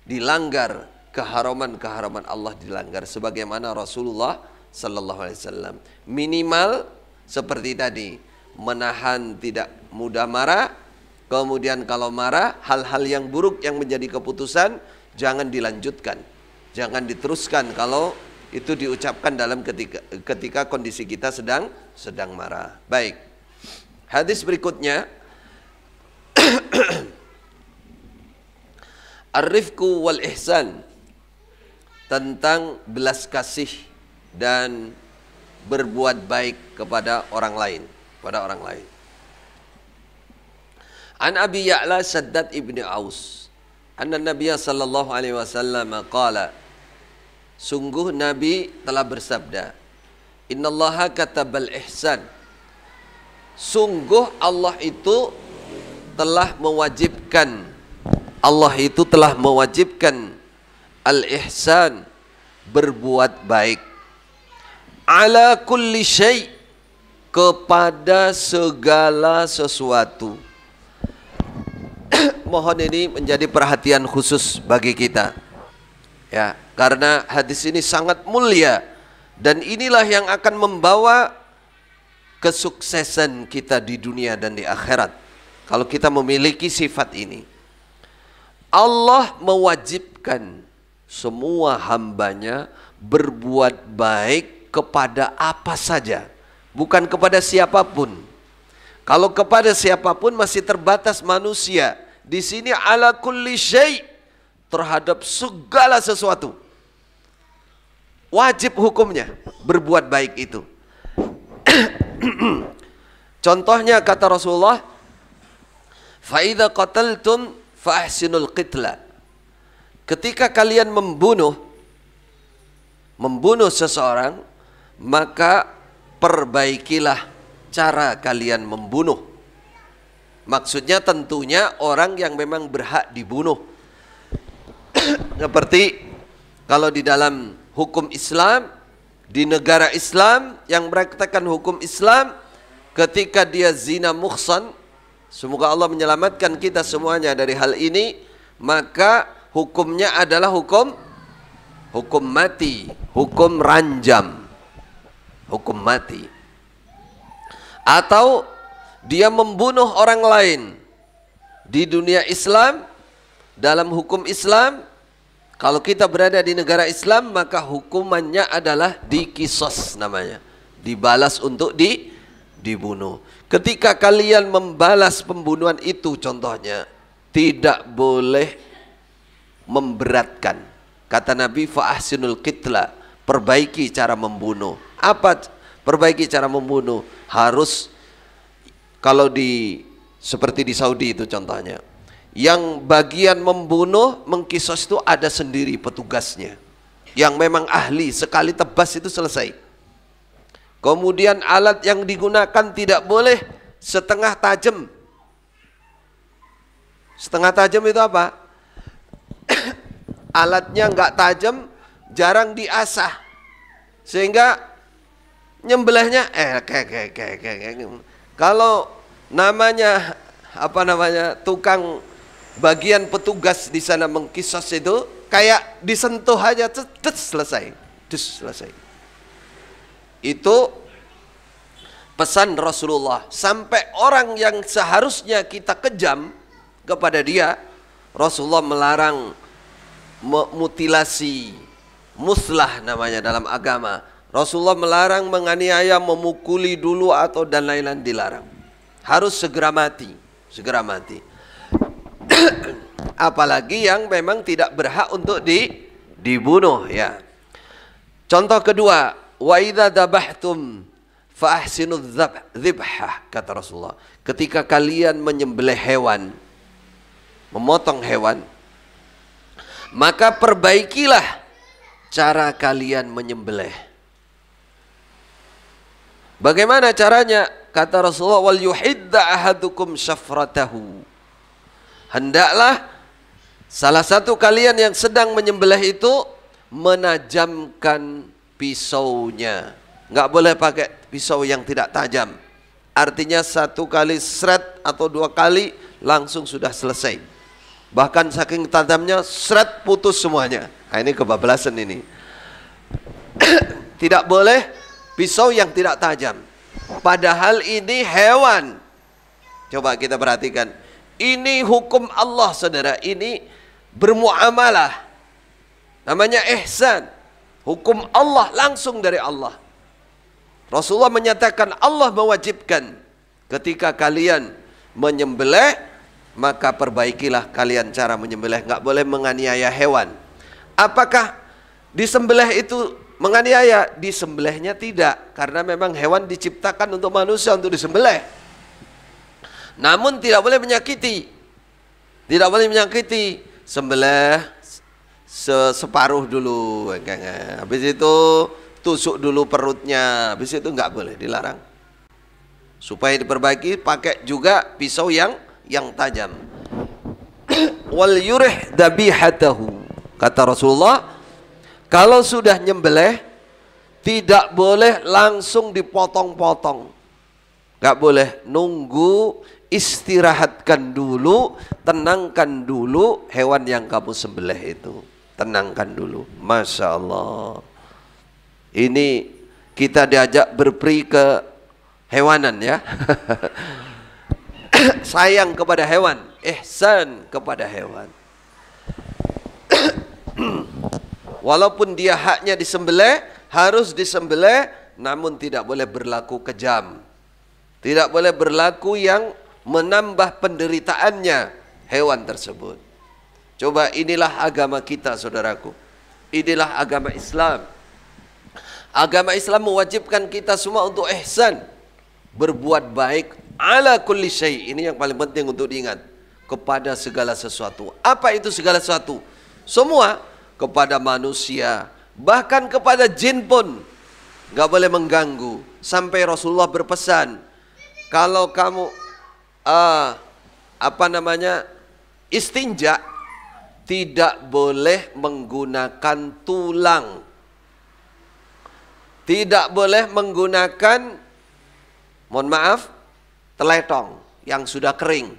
dilanggar, keharaman Allah dilanggar, sebagaimana Rasulullah sallallahu alaihi wasallam minimal seperti tadi, menahan, tidak mudah marah. Kemudian kalau marah, hal-hal yang buruk yang menjadi keputusan jangan dilanjutkan, jangan diteruskan kalau itu diucapkan dalam ketika kondisi kita sedang marah. Baik, hadis berikutnya Ar-rifqu wal ihsan, tentang belas kasih dan berbuat baik kepada orang lain, An Abi Ya'la Shaddad ibn Aus, anna Nabiya sallallahu alaihi wasallam qala, sungguh Nabi telah bersabda, innallaha katabal ihsan, sungguh Allah itu telah mewajibkan, al-ihsan, berbuat baik, ala kulli syai', kepada segala sesuatu. Mohon ini menjadi perhatian khusus bagi kita, ya, karena hadis ini sangat mulia dan inilah yang akan membawa kesuksesan kita di dunia dan di akhirat. Kalau kita memiliki sifat ini, Allah mewajibkan semua hambanya berbuat baik kepada apa saja, bukan kepada siapapun. Kalau kepada siapapun masih terbatas manusia. Di sini ala kulli syai', terhadap segala sesuatu. Wajib hukumnya berbuat baik itu. Contohnya kata Rasulullah, fa idza qataltum fa ahsinul qitla. Ketika kalian membunuh seseorang, maka perbaikilah cara kalian membunuh. Maksudnya tentunya orang yang memang berhak dibunuh. Seperti kalau di dalam hukum Islam, di negara Islam yang mempraktikkan hukum Islam, ketika dia zina muhsan, semoga Allah menyelamatkan kita semuanya dari hal ini, maka hukumnya adalah hukum mati, hukum ranjam, hukum mati. Atau dia membunuh orang lain di dunia Islam, dalam hukum Islam, kalau kita berada di negara Islam, maka hukumannya adalah dikisos namanya, dibalas untuk dibunuh. Ketika kalian membalas pembunuhan itu, contohnya tidak boleh memberatkan. Kata Nabi, fa ahsinul qitla, perbaiki cara membunuh. Apa perbaiki cara membunuh? Harus, kalau di Seperti di Saudi itu contohnya. Yang bagian membunuh, mengkisos itu ada sendiri petugasnya. Yang memang ahli, sekali tebas itu selesai. Kemudian alat yang digunakan tidak boleh setengah tajam. Setengah tajam itu apa? Alatnya nggak tajam, jarang diasah, sehingga nyembelihnya kalau namanya tukang bagian petugas di sana mengkisos itu kayak disentuh aja, selesai. Itu pesan Rasulullah. Sampai orang yang seharusnya kita kejam kepada dia, Rasulullah melarang mutilasi, muslah namanya dalam agama. Rasulullah melarang menganiaya, memukuli dulu atau dan lain-lain, dilarang. Harus segera mati, segera mati. Apalagi yang memang tidak berhak untuk dibunuh, ya. Contoh kedua, wa idza dabahtum fa ahsinudz dzibhah, kata Rasulullah. Ketika kalian menyembelih hewan, memotong hewan, maka perbaikilah cara kalian menyembelih. Bagaimana caranya? Kata Rasulullah, wal yuhidda ahadukum syafratahu. Hendaklah salah satu kalian yang sedang menyembelih itu menajamkan pisaunya. Nggak boleh pakai pisau yang tidak tajam. Artinya satu kali seret atau dua kali langsung sudah selesai. Bahkan saking tajamnya seret putus semuanya. Nah, ini kebablasan ini. Tidak boleh pisau yang tidak tajam. Padahal ini hewan. Coba kita perhatikan. Ini hukum Allah, saudara. Ini bermuamalah. Namanya ihsan. Hukum Allah langsung dari Allah. Rasulullah menyatakan Allah mewajibkan ketika kalian menyembelih, maka perbaikilah kalian cara menyembelih. Nggak boleh menganiaya hewan. Apakah disembelih itu menganiaya? Disembelihnya tidak, karena memang hewan diciptakan untuk manusia untuk disembelih. Namun tidak boleh menyakiti. Tidak boleh menyakiti. Sembelih separuh dulu, habis itu tusuk dulu perutnya, habis itu nggak boleh, dilarang. Supaya diperbaiki, pakai juga pisau yang tajam. Wal yurih dabihatahu, kata Rasulullah, kalau sudah nyembelih tidak boleh langsung dipotong-potong, nggak boleh, nunggu, istirahatkan dulu, tenangkan dulu hewan yang kamu sembelih itu, tenangkan dulu. Masya Allah, ini kita diajak berperi ke hewanan, ya. Sayang kepada hewan, ihsan kepada hewan. Walaupun dia haknya disembelih, harus disembelih, namun tidak boleh berlaku kejam, tidak boleh berlaku yang menambah penderitaannya hewan tersebut. Coba, inilah agama kita, saudaraku. Inilah agama Islam. Agama Islam mewajibkan kita semua untuk ihsan, berbuat baik ala kulli syai'. Ini yang paling penting untuk diingat, kepada segala sesuatu. Apa itu segala sesuatu? Semua, kepada manusia, bahkan kepada jin pun nggak boleh mengganggu. Sampai Rasulullah berpesan, kalau kamu istinja, tidak boleh menggunakan tulang, tidak boleh menggunakan, mohon maaf, teletong yang sudah kering,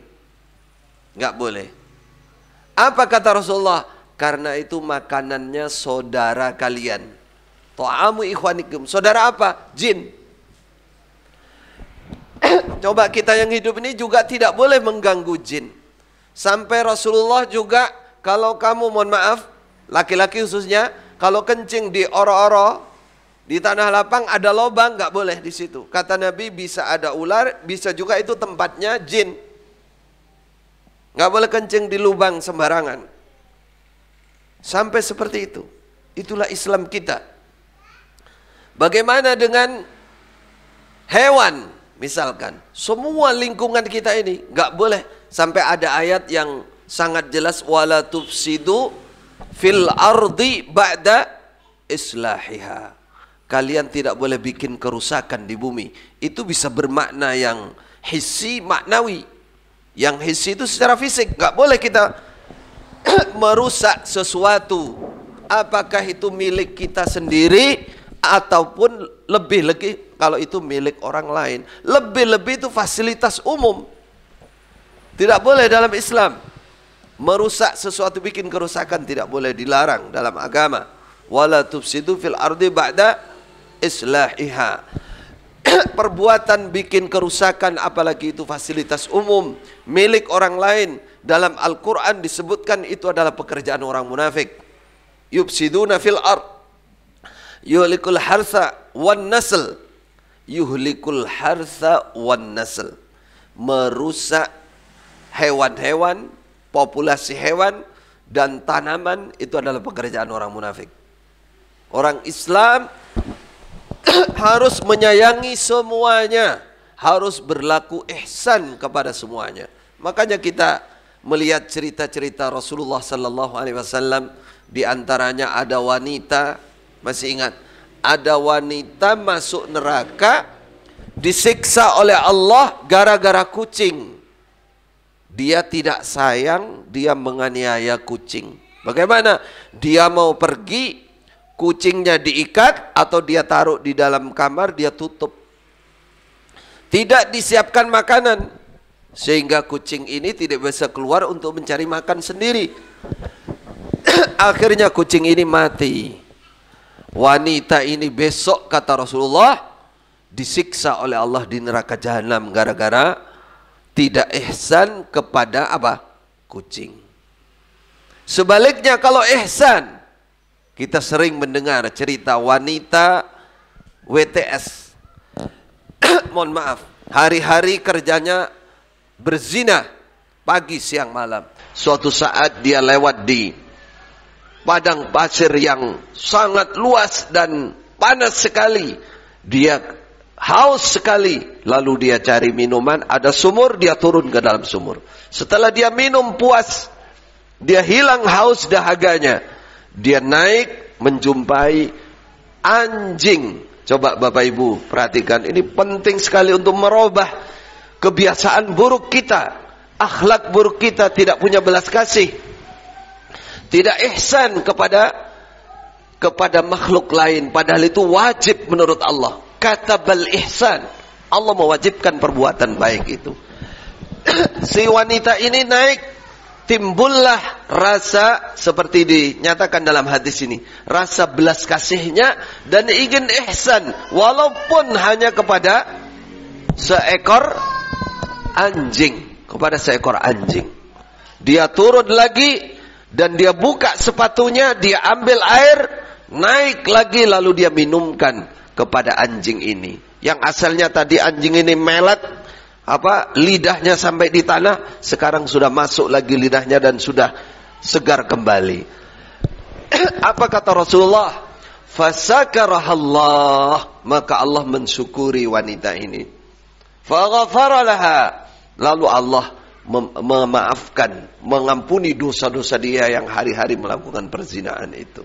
nggak boleh. Apa kata Rasulullah? Karena itu makanannya saudara kalian. Ta'amu ikhwanikum. Saudara apa? Jin. Coba kita yang hidup ini juga tidak boleh mengganggu jin. Sampai Rasulullah juga, kalau kamu, mohon maaf, laki-laki khususnya, kalau kencing di oro-oro, di tanah lapang ada lubang, nggak boleh di situ. Kata Nabi, bisa ada ular, bisa juga itu tempatnya jin. Nggak boleh kencing di lubang sembarangan. Sampai seperti itu. Itulah Islam kita. Bagaimana dengan hewan? Misalkan semua lingkungan kita ini nggak boleh, sampai ada ayat yang sangat jelas, wala tufsidu fil ardi ba'da islahiha. Kalian tidak boleh bikin kerusakan di bumi. Itu bisa bermakna yang hissi, maknawi. Yang hissi itu secara fisik, nggak boleh kita merusak sesuatu, apakah itu milik kita sendiri ataupun lebih-lebih kalau itu milik orang lain. Lebih-lebih itu fasilitas umum. Tidak boleh dalam Islam. Merusak sesuatu, bikin kerusakan tidak boleh, dilarang dalam agama. Wala tufsidu fil ardi ba'da islahiha. Perbuatan bikin kerusakan, apalagi itu fasilitas umum, milik orang lain, dalam Al-Quran disebutkan itu adalah pekerjaan orang munafik. Yufsiduna fil ard yuhlikul harsa wan nasl. Yuhlikul harsa wan nasl, merusak hewan-hewan, populasi hewan dan tanaman, itu adalah pekerjaan orang munafik. Orang Islam harus menyayangi semuanya, harus berlaku ihsan kepada semuanya. Makanya kita melihat cerita-cerita Rasulullah sallallahu alaihi wasallam, di antaranya ada wanita, masih ingat, ada wanita masuk neraka disiksa oleh Allah gara-gara kucing. Dia tidak sayang, dia menganiaya kucing. Bagaimana? Dia mau pergi, kucingnya diikat atau dia taruh di dalam kamar, dia tutup. Tidak disiapkan makanan, sehingga kucing ini tidak bisa keluar untuk mencari makan sendiri. Akhirnya kucing ini mati. Wanita ini besok, kata Rasulullah, disiksa oleh Allah di neraka jahanam gara-gara tidak ihsan kepada apa? Kucing. Sebaliknya kalau ihsan, kita sering mendengar cerita wanita WTS. Mohon maaf, hari-hari kerjanya berzina, pagi siang malam. Suatu saat dia lewat di padang pasir yang sangat luas dan panas sekali. Dia haus sekali, lalu dia cari minuman, ada sumur, dia turun ke dalam sumur. Setelah dia minum puas, dia hilang haus dahaganya, dia naik menjumpai anjing. Coba Bapak Ibu perhatikan, ini penting sekali untuk merubah kebiasaan buruk kita, akhlak buruk kita, tidak punya belas kasih, tidak ihsan kepada makhluk lain, padahal itu wajib menurut Allah. Katabal ihsan, Allah mewajibkan perbuatan baik itu. Si wanita ini naik, timbullah rasa seperti dinyatakan dalam hadis ini, rasa belas kasihnya dan ingin ihsan, walaupun hanya kepada seekor anjing, kepada seekor anjing. Dia turun lagi dan dia buka sepatunya, dia ambil air, naik lagi, lalu dia minumkan kepada anjing ini. Yang asalnya tadi anjing ini melet, lidahnya sampai di tanah, sekarang sudah masuk lagi lidahnya dan sudah segar kembali. Apa kata Rasulullah? Fasakarahallah, maka Allah mensyukuri wanita ini. Faghafara laha, lalu Allah memaafkan, mengampuni dosa-dosa dia yang hari-hari melakukan perzinaan itu.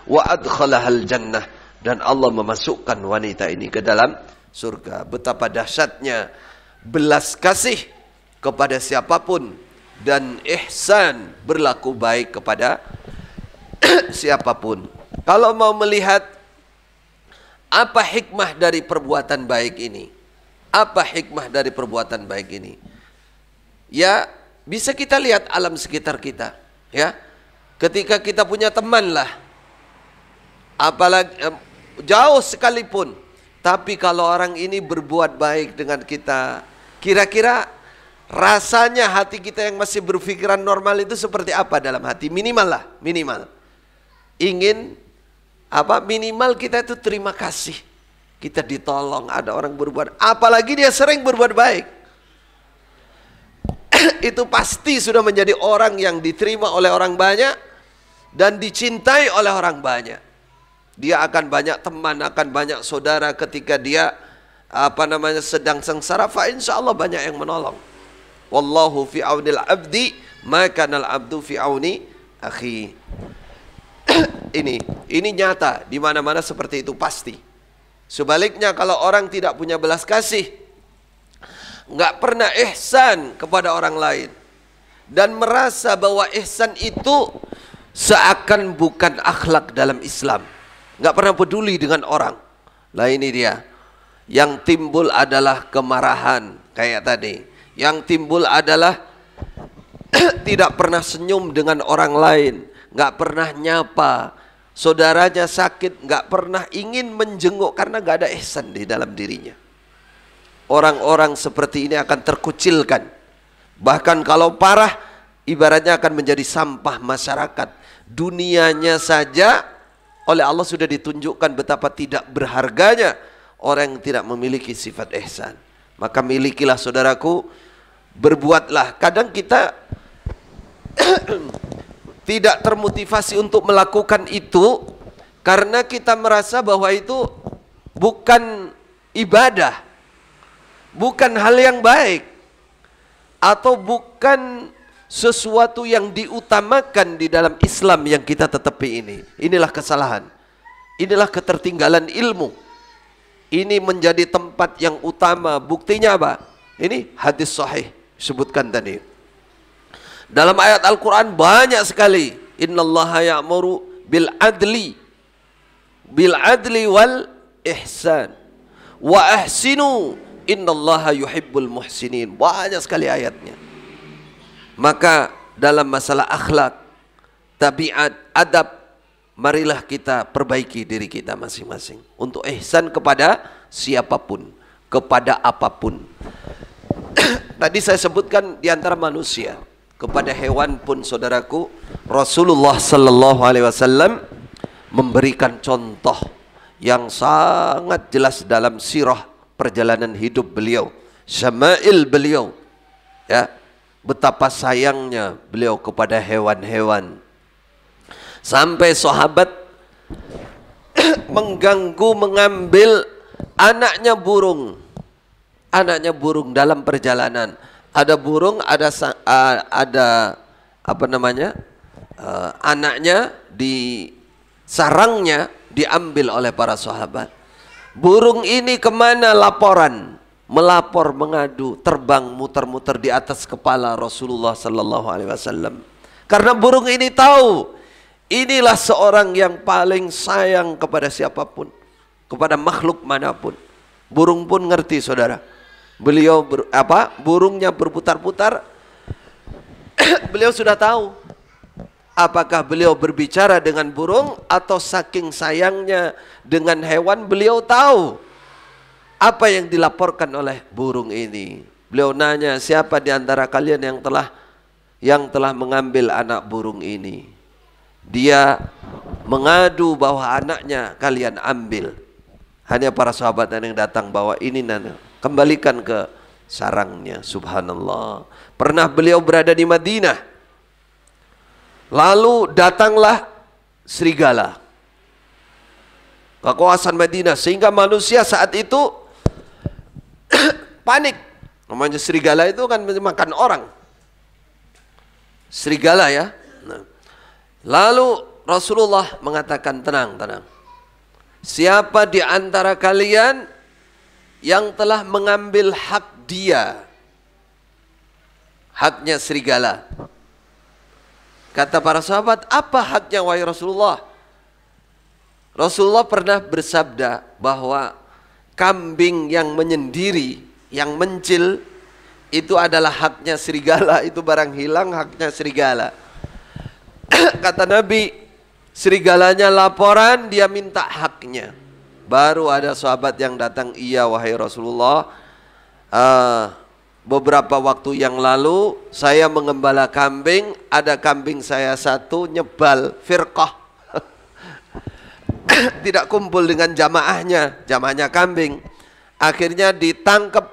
Wa adkhalahal jannah, dan Allah memasukkan wanita ini ke dalam surga. Betapa dahsyatnya belas kasih kepada siapapun dan ihsan, berlaku baik kepada siapapun. Kalau mau melihat apa hikmah dari perbuatan baik ini, apa hikmah dari perbuatan baik ini, ya bisa kita lihat alam sekitar kita, ya. Ketika kita punya teman lah, apalagi jauh sekalipun, tapi kalau orang ini berbuat baik dengan kita, kira-kira rasanya hati kita yang masih berpikiran normal itu seperti apa dalam hati? Minimal lah, minimal ingin minimal kita itu terima kasih, kita ditolong, ada orang berbuat, apalagi dia sering berbuat baik. Itu pasti sudah menjadi orang yang diterima oleh orang banyak dan dicintai oleh orang banyak. Dia akan banyak teman, akan banyak saudara ketika dia sedang sengsara, fa insyaallah banyak yang menolong. Wallahu fi aunil abdi ma kanal abdu fi auni akhi. Ini nyata di mana-mana seperti itu pasti. Sebaliknya kalau orang tidak punya belas kasih, nggak pernah ihsan kepada orang lain, dan merasa bahwa ihsan itu seakan bukan akhlak dalam Islam, nggak pernah peduli dengan orang. Lah ini dia, yang timbul adalah kemarahan kayak tadi. Yang timbul adalah tidak pernah senyum dengan orang lain, nggak pernah nyapa. Saudaranya sakit, nggak pernah ingin menjenguk karena nggak ada ihsan di dalam dirinya. Orang-orang seperti ini akan terkucilkan. Bahkan kalau parah, ibaratnya akan menjadi sampah masyarakat. Dunianya saja oleh Allah sudah ditunjukkan betapa tidak berharganya orang yang tidak memiliki sifat ihsan. Maka milikilah saudaraku, berbuatlah. Kadang kita tidak termotivasi untuk melakukan itu karena kita merasa bahwa itu bukan ibadah, bukan hal yang baik, atau bukan sesuatu yang diutamakan di dalam Islam yang kita tetapi ini. Inilah kesalahan. Inilah ketertinggalan ilmu. Ini menjadi tempat yang utama. Buktinya apa? Ini hadis sahih sebutkan tadi. Dalam ayat Al-Quran banyak sekali. Innallaha ya'muru bil adli wal ihsan wa ahsinu innallaha yuhibbul muhsinin. Banyak sekali ayatnya. Maka dalam masalah akhlak, tabiat, adab, marilah kita perbaiki diri kita masing-masing untuk ihsan kepada siapapun, kepada apapun. Tadi saya sebutkan di antara manusia, kepada hewan pun saudaraku, Rasulullah sallallahu alaihi wasallam memberikan contoh yang sangat jelas dalam sirah perjalanan hidup beliau, syama'il beliau, ya, betapa sayangnya beliau kepada hewan-hewan. Sampai sahabat mengganggu mengambil anaknya burung dalam perjalanan. Ada burung, ada apa namanya, anaknya di sarangnya diambil oleh para sahabat. Burung ini kemana? Laporan, melapor, mengadu, terbang muter-muter di atas kepala Rasulullah sallallahu alaihi wasallam. Karena burung ini tahu inilah seorang yang paling sayang kepada siapapun, kepada makhluk manapun. Burung pun ngerti, saudara. Beliau burungnya berputar-putar. Beliau sudah tahu. Apakah beliau berbicara dengan burung atau saking sayangnya dengan hewan, beliau tahu apa yang dilaporkan oleh burung ini. Beliau nanya, siapa di antara kalian yang telah mengambil anak burung ini? Dia mengadu bahwa anaknya kalian ambil. Hanya para sahabat yang datang bawa ini, nana, kembalikan ke sarangnya. Subhanallah. Pernah beliau berada di Madinah, lalu datanglah serigala ke kawasan Madinah, sehingga manusia saat itu panik. Namanya serigala itu kan makan orang. Serigala, ya. Nah. Lalu Rasulullah mengatakan, tenang, tenang. Siapa di antara kalian yang telah mengambil hak dia, haknya serigala? Kata para sahabat, apa haknya wahai Rasulullah? Rasulullah pernah bersabda bahwa kambing yang menyendiri, yang mencil, itu adalah haknya serigala. Itu barang hilang, haknya serigala. Kata Nabi, serigalanya laporan, dia minta haknya. Baru ada sahabat yang datang, iya wahai Rasulullah, beberapa waktu yang lalu saya mengembala kambing, ada kambing saya satu nyebal firqah, tidak kumpul dengan jamaahnya kambing. Akhirnya diterkam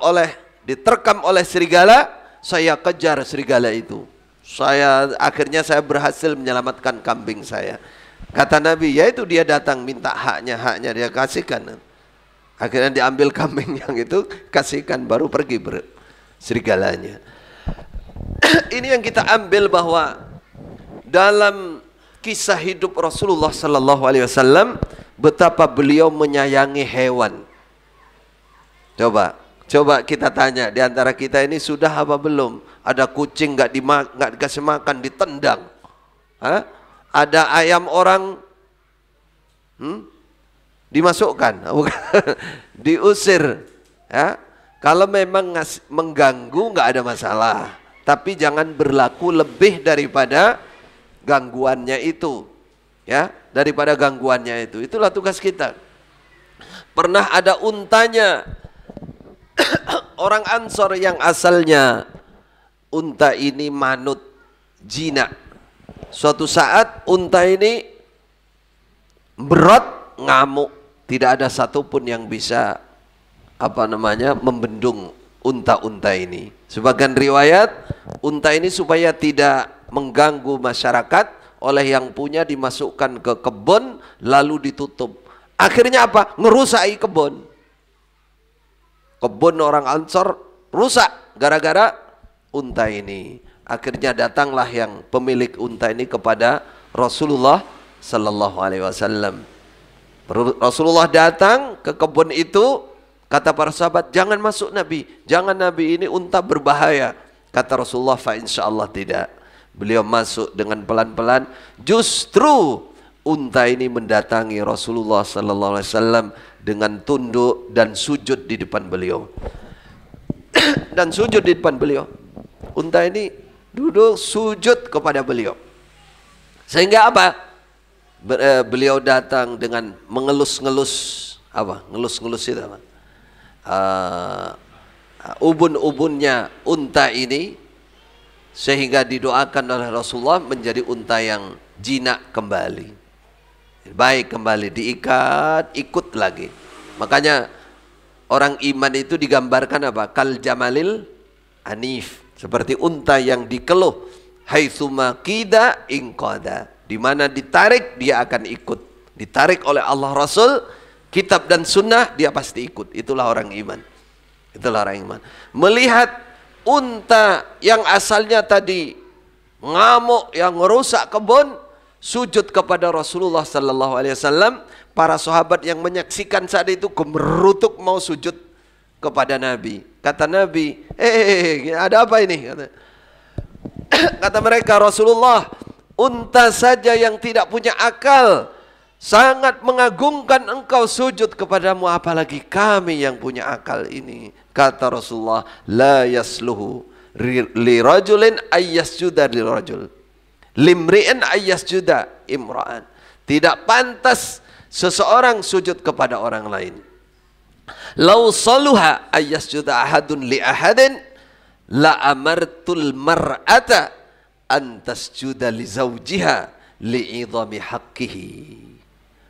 oleh serigala. Saya kejar serigala itu. Akhirnya saya berhasil menyelamatkan kambing saya. Kata Nabi, yaitu dia datang minta haknya dia kasihkan. Akhirnya diambil kambing yang itu, kasihkan, baru pergi serigalanya. Ini yang kita ambil bahwa dalam kisah hidup Rasulullah Sallallahu Alaihi Wasallam betapa beliau menyayangi hewan. Coba kita tanya di antara kita ini sudah apa belum? Ada kucing nggak dikasih makan ditendang, ada ayam orang dimasukkan, diusir. Ya, kalau memang mengganggu nggak ada masalah, tapi jangan berlaku lebih daripada gangguannya itu, ya, daripada gangguannya itu. Itulah tugas kita. Pernah ada untanya orang Ansor yang asalnya unta ini manut jinak. Suatu saat unta ini berat, ngamuk, tidak ada satupun yang bisa membendung unta-unta ini. Sebagian riwayat unta ini supaya tidak mengganggu masyarakat oleh yang punya dimasukkan ke kebun lalu ditutup. Akhirnya apa? Ngerusai kebun. Kebun orang Ansor rusak gara-gara unta ini. Akhirnya datanglah yang pemilik unta ini kepada Rasulullah Sallallahu Alaihi Wasallam. Rasulullah datang ke kebun itu, kata para sahabat, jangan masuk Nabi, jangan Nabi, ini unta berbahaya. Kata Rasulullah, fa insyaallah tidak. Beliau masuk dengan pelan-pelan, justru unta ini mendatangi Rasulullah Sallallahu Alaihi Wasallam dengan tunduk dan sujud di depan beliau. Dan sujud di depan beliau. Unta ini duduk sujud kepada beliau. Sehingga apa? Beliau datang dengan mengelus-ngelus apa? Ngelus-ngelus itu apa? Ubun-ubunnya unta ini, sehingga didoakan oleh Rasulullah menjadi unta yang jinak kembali, baik kembali, diikat, ikut lagi. Makanya orang iman itu digambarkan apa? Kal jamalil anif, seperti unta yang dikeluh, haitsuma qida inqada, di mana ditarik dia akan ikut, ditarik oleh Allah Rasul, kitab dan sunnah dia pasti ikut. Itulah orang iman. Itulah orang iman. Melihat unta yang asalnya tadi ngamuk, yang merusak kebun, sujud kepada Rasulullah Sallallahu Alaihi Wasallam, para sahabat yang menyaksikan saat itu gemerutuk mau sujud kepada Nabi. Kata Nabi, ada apa ini? Kata mereka, Rasulullah, unta saja yang tidak punya akal sangat mengagungkan engkau sujud kepadamu, apalagi kami yang punya akal ini. Kata Rasulullah, la yasluhu li rajulin ayyasjuda li rajul, limri'in ayyasjuda imra'an. Tidak pantas seseorang sujud kepada orang lain. Lau saluha ayyasjuda ahadun li ahadin la amartul mar'ata an tasjuda li zawjiha li'idhami haqqihi.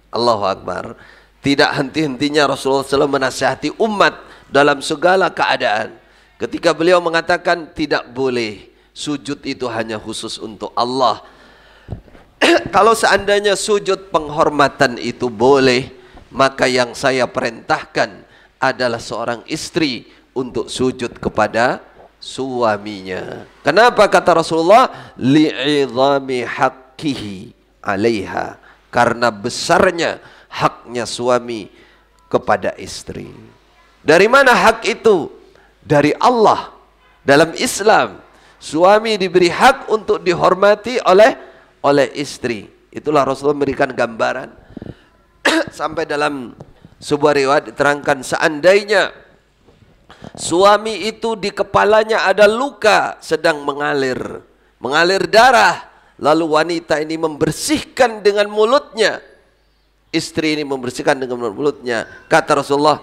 Allahu Akbar. Tidak henti-hentinya Rasulullah SAW menasihati umat dalam segala keadaan. Ketika beliau mengatakan tidak boleh sujud itu hanya khusus untuk Allah. Kalau seandainya sujud penghormatan itu boleh, maka yang saya perintahkan adalah seorang istri untuk sujud kepada suaminya. Kenapa kata Rasulullah? Li'idhami haqqihi 'alaiha, karena besarnya haknya suami kepada istri. Dari mana hak itu? Dari Allah. Dalam Islam, suami diberi hak untuk dihormati oleh istri. Itulah Rasulullah memberikan gambaran. Sampai dalam sebuah riwayat diterangkan, seandainya suami itu di kepalanya ada luka sedang mengalir darah, lalu wanita ini membersihkan dengan mulutnya, istri ini membersihkan dengan mulutnya, kata Rasulullah,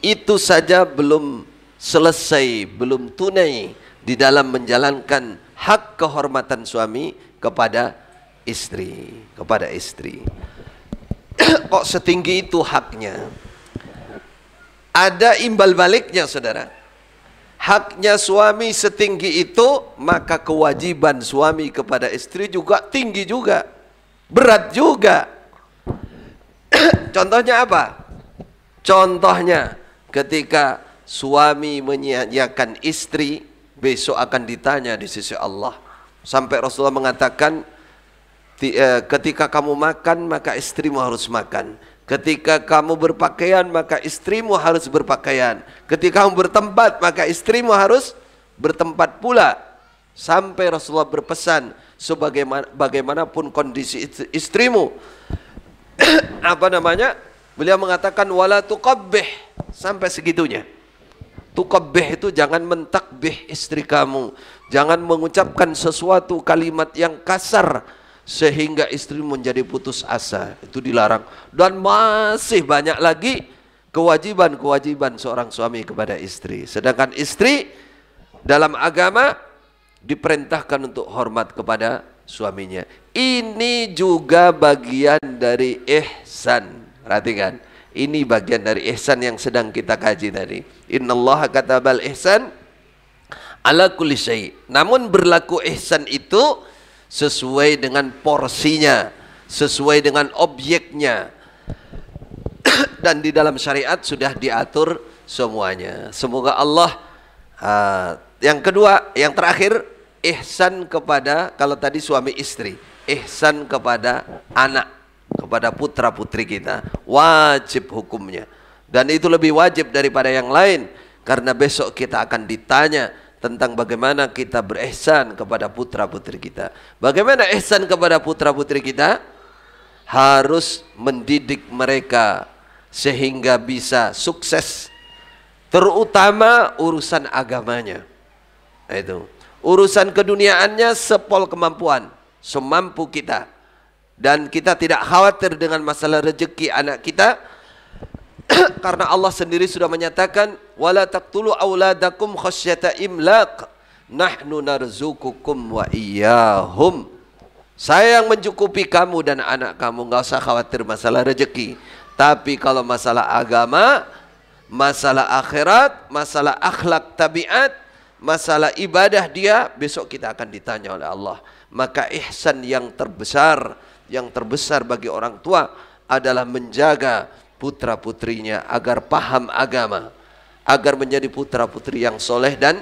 itu saja belum selesai, belum tunai di dalam menjalankan hak kehormatan suami kepada istri, Kok setinggi itu haknya? Ada imbal baliknya, saudara. Haknya suami setinggi itu, maka kewajiban suami kepada istri juga tinggi juga, berat juga. Contohnya apa? Contohnya ketika suami menyia-nyiakan istri, besok akan ditanya di sisi Allah. Sampai Rasulullah mengatakan, ketika kamu makan maka istrimu harus makan, ketika kamu berpakaian maka istrimu harus berpakaian, ketika kamu bertempat maka istrimu harus bertempat pula. Sampai Rasulullah berpesan, bagaimanapun kondisi istrimu, beliau mengatakan wala tuqabbih, sampai segitunya. Tuqabbih itu jangan mentakbih istri kamu, jangan mengucapkan sesuatu kalimat yang kasar sehingga istri menjadi putus asa. Itu dilarang. Dan masih banyak lagi kewajiban-kewajiban seorang suami kepada istri. Sedangkan istri dalam agama diperintahkan untuk hormat kepada suaminya. Ini juga bagian dari ihsan. Perhatikan, ini bagian dari ihsan yang sedang kita kaji tadi. Innallaha katabal ihsan ala kulli syai'. Namun berlaku ihsan itu sesuai dengan porsinya, sesuai dengan objeknya. Dan di dalam syariat sudah diatur semuanya. Semoga Allah yang kedua, yang terakhir, ihsan kepada, kalau tadi suami istri, ihsan kepada anak, kepada putra putri kita, wajib hukumnya. Dan itu lebih wajib daripada yang lain, karena besok kita akan ditanya tentang bagaimana kita berihsan kepada putra putri kita. Bagaimana ihsan kepada putra putri kita? Harus mendidik mereka sehingga bisa sukses, terutama urusan agamanya. Itu urusan keduniaannya sepol kemampuan, semampu kita. Dan kita tidak khawatir dengan masalah rezeki anak kita, karena Allah sendiri sudah menyatakan, wala taqtulu auladakum khasyata imlaq, nahnu narzukukum wa iyyahum. Saya yang mencukupi kamu dan anak kamu, nggak usah khawatir masalah rezeki. Tapi kalau masalah agama, masalah akhirat, masalah akhlak tabiat, masalah ibadah dia, besok kita akan ditanya oleh Allah. Maka ihsan yang terbesar bagi orang tua adalah menjaga putra putrinya agar paham agama, agar menjadi putra putri yang soleh dan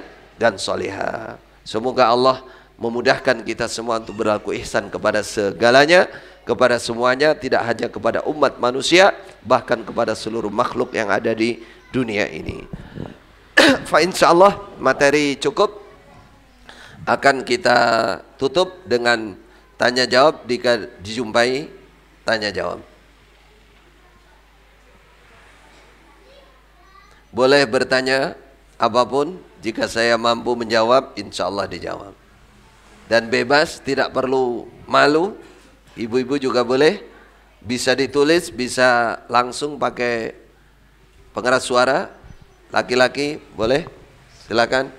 solehah. Semoga Allah memudahkan kita semua untuk berlaku ihsan kepada segalanya, kepada semuanya, tidak hanya kepada umat manusia, bahkan kepada seluruh makhluk yang ada di dunia ini. Fa insyaallah materi cukup, akan kita tutup dengan tanya jawab jika dijumpai tanya jawab. Boleh bertanya apapun, jika saya mampu menjawab, insya Allah dijawab. Dan bebas, tidak perlu malu. Ibu-ibu juga boleh, bisa ditulis, bisa langsung pakai pengeras suara. Laki-laki boleh, silakan.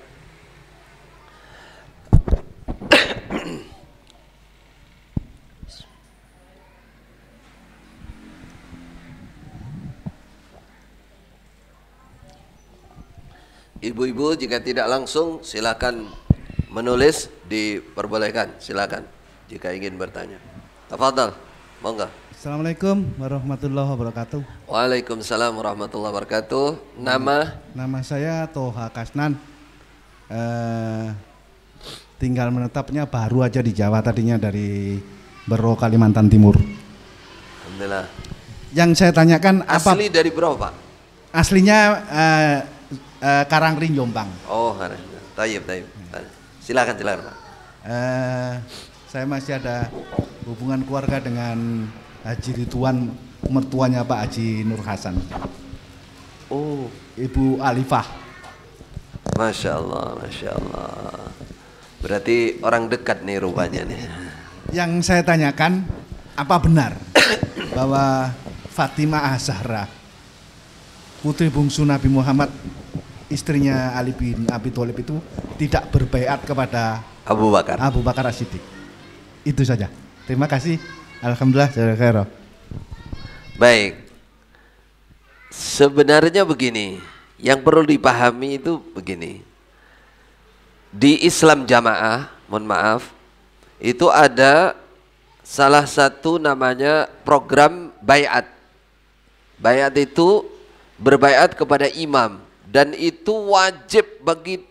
Ibu-ibu jika tidak langsung silakan menulis, diperbolehkan, silakan jika ingin bertanya. Tafadhal, monggo. Assalamualaikum warahmatullahi wabarakatuh. Waalaikumsalam warahmatullahi wabarakatuh. Nama saya Toha Kasnan. Tinggal menetapnya baru aja di Jawa, tadinya dari Bero, Kalimantan Timur. Alhamdulillah. Yang saya tanyakan asli dari berapa, Pak? Aslinya Karangring, Jombang. Oh, tayyib. Silakan Pak. Saya masih ada hubungan keluarga dengan Haji Ridwan, mertuanya Pak Haji Nur Hasan. Oh, Ibu Alifah. Masya Allah. Berarti orang dekat nih rupanya nih. Yang saya tanyakan, apa benar bahwa Fatimah Az-Zahra, putri bungsu Nabi Muhammad, istrinya Ali bin Abi Thalib, itu tidak berbaiat kepada Abu Bakar As-Siddiq? Itu saja. Terima kasih. Alhamdulillah. Baik. Sebenarnya begini, yang perlu dipahami itu begini. Di Islam jamaah, mohon maaf, itu ada salah satu namanya program baiat. Baiat itu berbaiat kepada imam, dan itu wajib bagi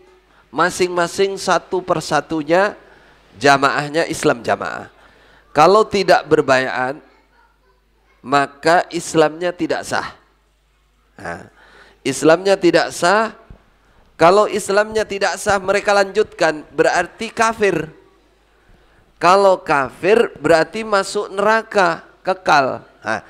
masing-masing satu persatunya jamaahnya Islam jamaah. Kalau tidak berbaiat maka Islamnya tidak sah. Nah, Islamnya tidak sah. Kalau Islamnya tidak sah, mereka lanjutkan, berarti kafir. Kalau kafir berarti masuk neraka kekal. Nah,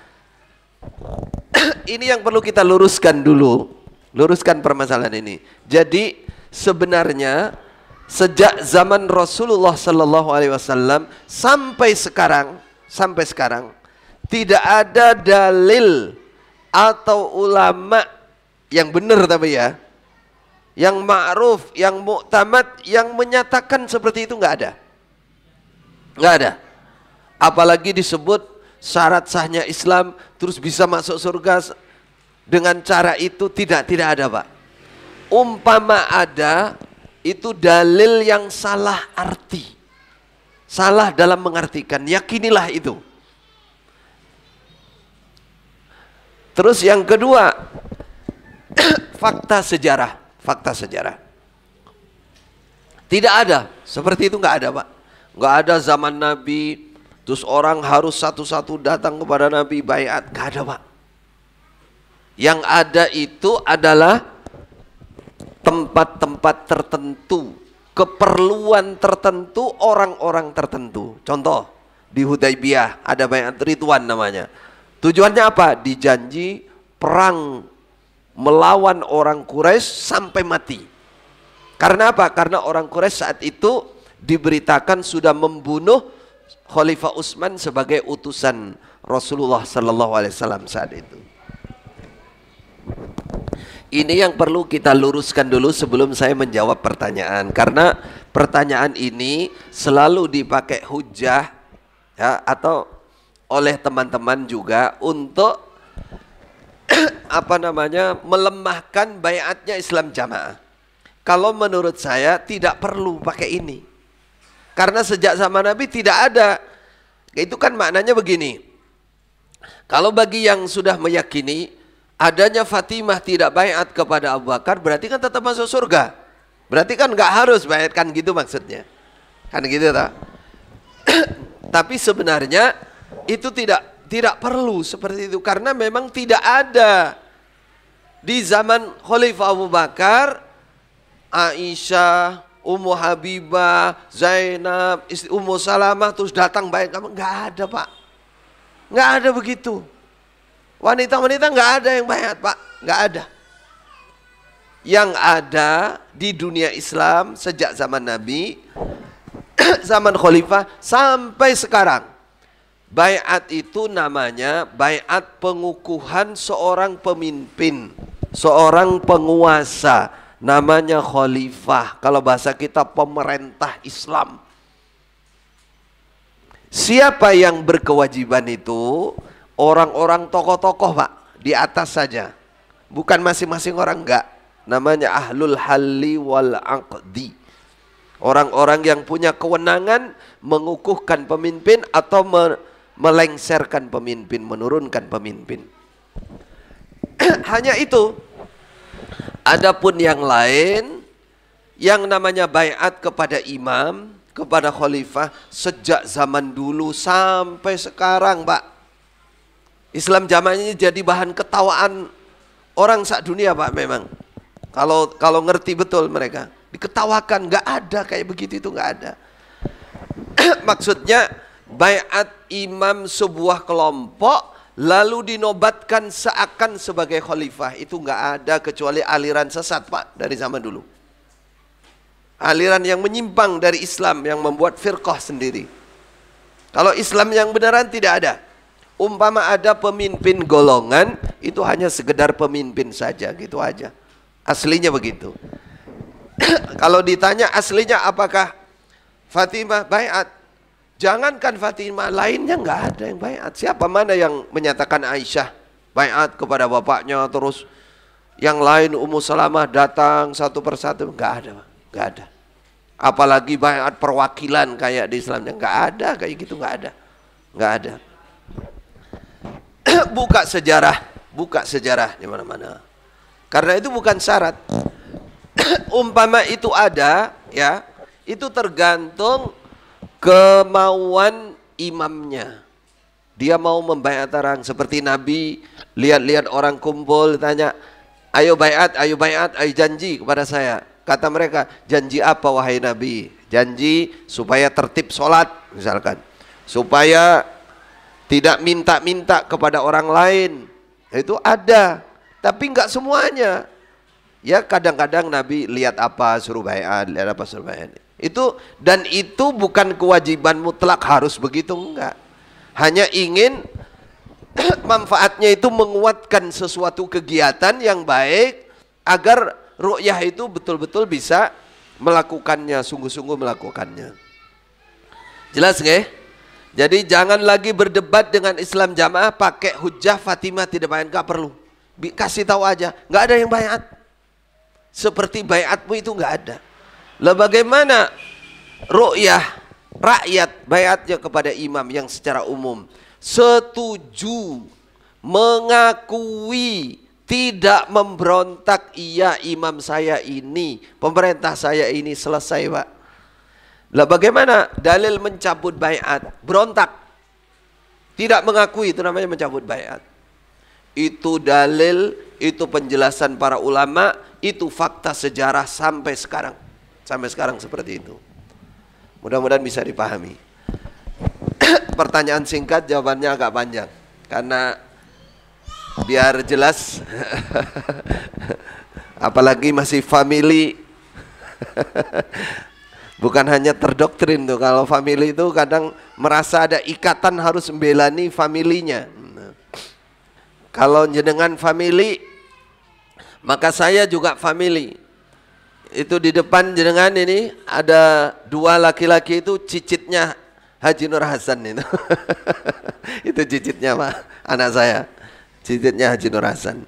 ini yang perlu kita luruskan dulu, luruskan permasalahan ini. Jadi sebenarnya sejak zaman Rasulullah Sallallahu Alaihi Wasallam sampai sekarang tidak ada dalil atau ulama yang benar, tapi ya, yang ma'ruf, yang muktamad, yang menyatakan seperti itu nggak ada. Nggak ada. Apalagi disebut syarat sahnya Islam terus bisa masuk surga dengan cara itu, tidak ada, Pak. Umpama ada, itu dalil yang salah arti, salah dalam mengartikan. Yakinilah itu. Terus yang kedua, fakta sejarah. Tidak ada seperti itu, nggak ada, Pak. Nggak ada zaman Nabi terus orang harus satu-satu datang kepada Nabi baiat, nggak ada, Pak. Yang ada itu adalah tempat-tempat tertentu, keperluan tertentu, orang-orang tertentu. Contoh di Hudaybiyah ada baiat Ridwan namanya. Tujuannya apa? Dijanji perang melawan orang Quraisy sampai mati. Karena apa? Karena orang Quraisy saat itu diberitakan sudah membunuh Khalifah Utsman sebagai utusan Rasulullah Sallallahu Alaihi Wasallam saat itu. Ini yang perlu kita luruskan dulu sebelum saya menjawab pertanyaan, karena pertanyaan ini selalu dipakai hujah ya, atau oleh teman-teman juga untuk melemahkan baiatnya Islam jamaah. Kalau menurut saya tidak perlu pakai ini, karena sejak zaman Nabi tidak ada. Itu kan maknanya begini, kalau bagi yang sudah meyakini adanya Fatimah tidak baiat kepada Abu Bakar, berarti kan tetap masuk surga. Berarti kan nggak harus baiat, kan gitu maksudnya, kan gitu tak? Tapi sebenarnya itu tidak perlu seperti itu, karena memang tidak ada di zaman Khalifah Abu Bakar Aisyah, Ummu Habibah, Zainab, Ummu Salamah terus datang baiat kamu, nggak ada, Pak. Nggak ada begitu. Wanita-wanita nggak ada yang baiat, Pak, nggak ada. Yang ada di dunia Islam sejak zaman Nabi, zaman Khalifah sampai sekarang, baiat itu namanya baiat pengukuhan seorang pemimpin, seorang penguasa, namanya khalifah. Kalau bahasa kita pemerintah Islam. Siapa yang berkewajiban itu? Orang-orang tokoh-tokoh, Pak, di atas saja, bukan masing-masing orang, enggak. Namanya ahlul halli wal aqdi, orang-orang yang punya kewenangan mengukuhkan pemimpin atau melengsarkan pemimpin, menurunkan pemimpin. Hanya itu. Adapun yang lain, yang namanya baiat kepada imam, kepada khalifah, sejak zaman dulu sampai sekarang, Pak. Islam jamaah ini jadi bahan ketawaan orang sak dunia, Pak. Memang kalau ngerti betul mereka diketawakan, nggak ada kayak begitu, itu nggak ada. Maksudnya baiat imam sebuah kelompok lalu dinobatkan seakan sebagai khalifah, itu nggak ada kecuali aliran sesat, Pak, dari zaman dulu. Aliran yang menyimpang dari Islam yang membuat firqah sendiri. Kalau Islam yang beneran tidak ada. Umpama ada pemimpin golongan, itu hanya sekedar pemimpin saja, gitu aja. Aslinya begitu. Kalau ditanya aslinya apakah Fatimah baiat? Jangankan Fatimah, lainnya nggak ada yang baiat. Siapa mana yang menyatakan Aisyah baiat kepada bapaknya, terus yang lain Ummu Salamah datang satu persatu? Nggak ada, nggak ada. Apalagi baiat perwakilan kayak di Islamnya, nggak ada kayak gitu, nggak ada, nggak ada. Buka sejarah di mana-mana. Karena itu bukan syarat. Umpama itu ada, ya, itu tergantung kemauan imamnya. Dia mau membaiat orang, seperti Nabi lihat-lihat orang kumpul, tanya, ayo baiat, ayo janji kepada saya. Kata mereka, janji apa wahai Nabi? Janji supaya tertib sholat misalkan, supaya tidak minta-minta kepada orang lain. Itu ada, tapi enggak semuanya. Ya kadang-kadang Nabi lihat apa suruh baiat, lihat apa suruh baiat. Itu, dan itu bukan kewajiban mutlak harus begitu, enggak. Hanya ingin manfaatnya itu menguatkan sesuatu kegiatan yang baik agar ru'yah itu betul-betul bisa melakukannya, sungguh-sungguh melakukannya. Jelas nggak? Jadi jangan lagi berdebat dengan Islam Jamaah pakai hujah Fatimah tidak bayat, nggak perlu. Kasih tahu aja, nggak ada yang bayat. Seperti bayatmu itu nggak ada. Lah bagaimana ru'yah rakyat bayatnya kepada imam yang secara umum setuju, mengakui, tidak memberontak, iya imam saya ini, pemerintah saya ini, selesai Pak. Lah bagaimana dalil mencabut bayat? Berontak, tidak mengakui, itu namanya mencabut bayat. Itu dalil, itu penjelasan para ulama, itu fakta sejarah sampai sekarang. Sampai sekarang seperti itu. Mudah-mudahan bisa dipahami. Pertanyaan singkat, jawabannya agak panjang karena biar jelas. Apalagi masih family. Bukan hanya terdoktrin tuh, kalau family itu kadang merasa ada ikatan harus membelani familinya. Kalau jenengan family, maka saya juga family. Itu di depan jenengan ini ada dua laki-laki, itu cicitnya Haji Nur Hasan itu. Itu cicitnya Pak, anak saya. Cicitnya Haji Nur Hasan.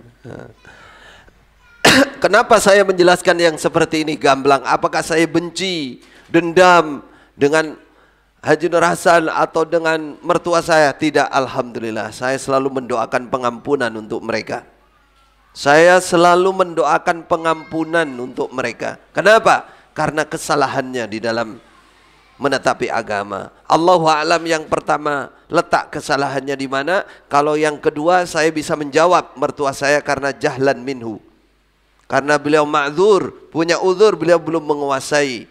Kenapa saya menjelaskan yang seperti ini gamblang? Apakah saya benci, dendam dengan Haji Nur Hasan atau dengan mertua saya? Tidak, alhamdulillah. Saya selalu mendoakan pengampunan untuk mereka. Saya selalu mendoakan pengampunan untuk mereka. Kenapa? Karena kesalahannya di dalam menetapi agama. Allahu a'lam, yang pertama letak kesalahannya di mana. Kalau yang kedua saya bisa menjawab mertua saya karena jahlan minhu. Karena beliau ma'dzur, punya uzur, beliau belum menguasai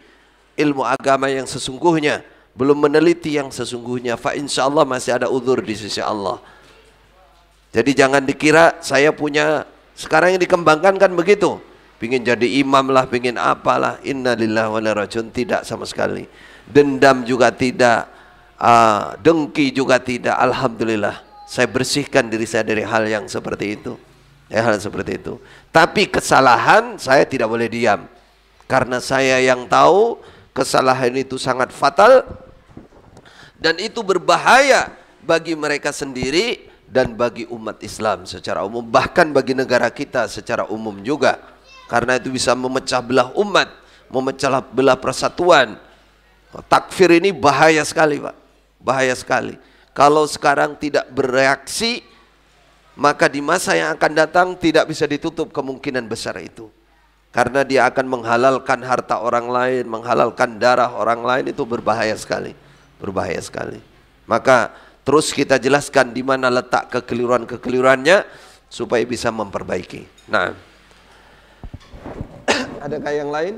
ilmu agama yang sesungguhnya, belum meneliti yang sesungguhnya. Fa insyaallah masih ada uzur di sisi Allah. Jadi jangan dikira saya punya. Sekarang yang dikembangkan kan begitu, pingin jadi imam lah, pingin apalah. Innalillahi wa inna ilaihi raji'un. Tidak sama sekali. Dendam juga tidak, dengki juga tidak. Alhamdulillah, saya bersihkan diri saya dari hal yang seperti itu, hal seperti itu. Tapi kesalahan saya tidak boleh diam, karena saya yang tahu kesalahan itu sangat fatal dan itu berbahaya bagi mereka sendiri dan bagi umat Islam secara umum, bahkan bagi negara kita secara umum juga. Karena itu bisa memecah belah umat, memecah belah persatuan. Takfir ini bahaya sekali Pak, bahaya sekali. Kalau sekarang tidak bereaksi, maka di masa yang akan datang tidak bisa ditutup kemungkinan besar itu. Karena dia akan menghalalkan harta orang lain, menghalalkan darah orang lain, itu berbahaya sekali, berbahaya sekali. Maka terus kita jelaskan di mana letak kekeliruan-kekeliruannya supaya bisa memperbaiki. Nah, adakah yang lain?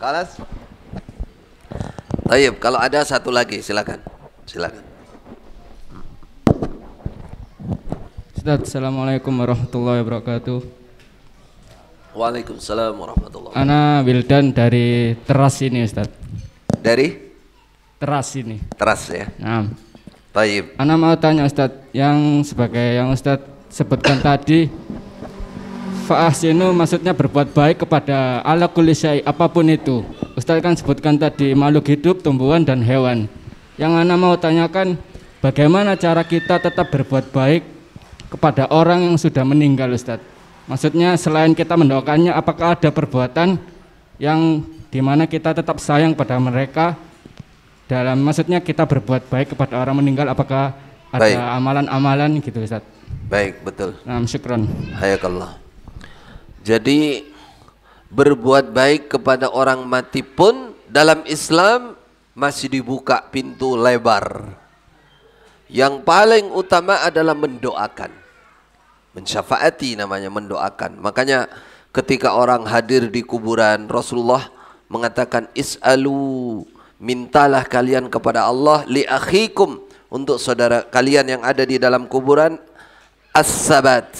Kalas? Tayyib, kalau ada satu lagi silakan. Silakan. Ustaz, assalamualaikum warahmatullahi wabarakatuh. Waalaikumsalam warahmatullahi wabarakatuh. Ana Wildan dari Teras ini Ustaz. Dari? Teras ini. Teras ya. Nah. Tayyib. Ana mau tanya Ustaz, yang sebagai yang Ustaz sebutkan tadi, fa'ahsinu maksudnya berbuat baik kepada ala kulli syai, apapun itu. Ustaz kan sebutkan tadi makhluk hidup, tumbuhan dan hewan. Yang ana mau tanyakan, bagaimana cara kita tetap berbuat baik kepada orang yang sudah meninggal Ustaz? Maksudnya selain kita mendoakannya, apakah ada perbuatan yang dimana kita tetap sayang pada mereka dalam maksudnya kita berbuat baik kepada orang meninggal, apakah ada Baik. amalan-amalan gitu Ustaz? Baik, betul. Nah, syukron. Hayakallah. Jadi berbuat baik kepada orang mati pun dalam Islam masih dibuka pintu lebar. Yang paling utama adalah mendoakan. Mensyafaati namanya, mendoakan. Makanya ketika orang hadir di kuburan, Rasulullah mengatakan is'alu, mintalah kalian kepada Allah li akhikum, untuk saudara kalian yang ada di dalam kuburan, as-sabat,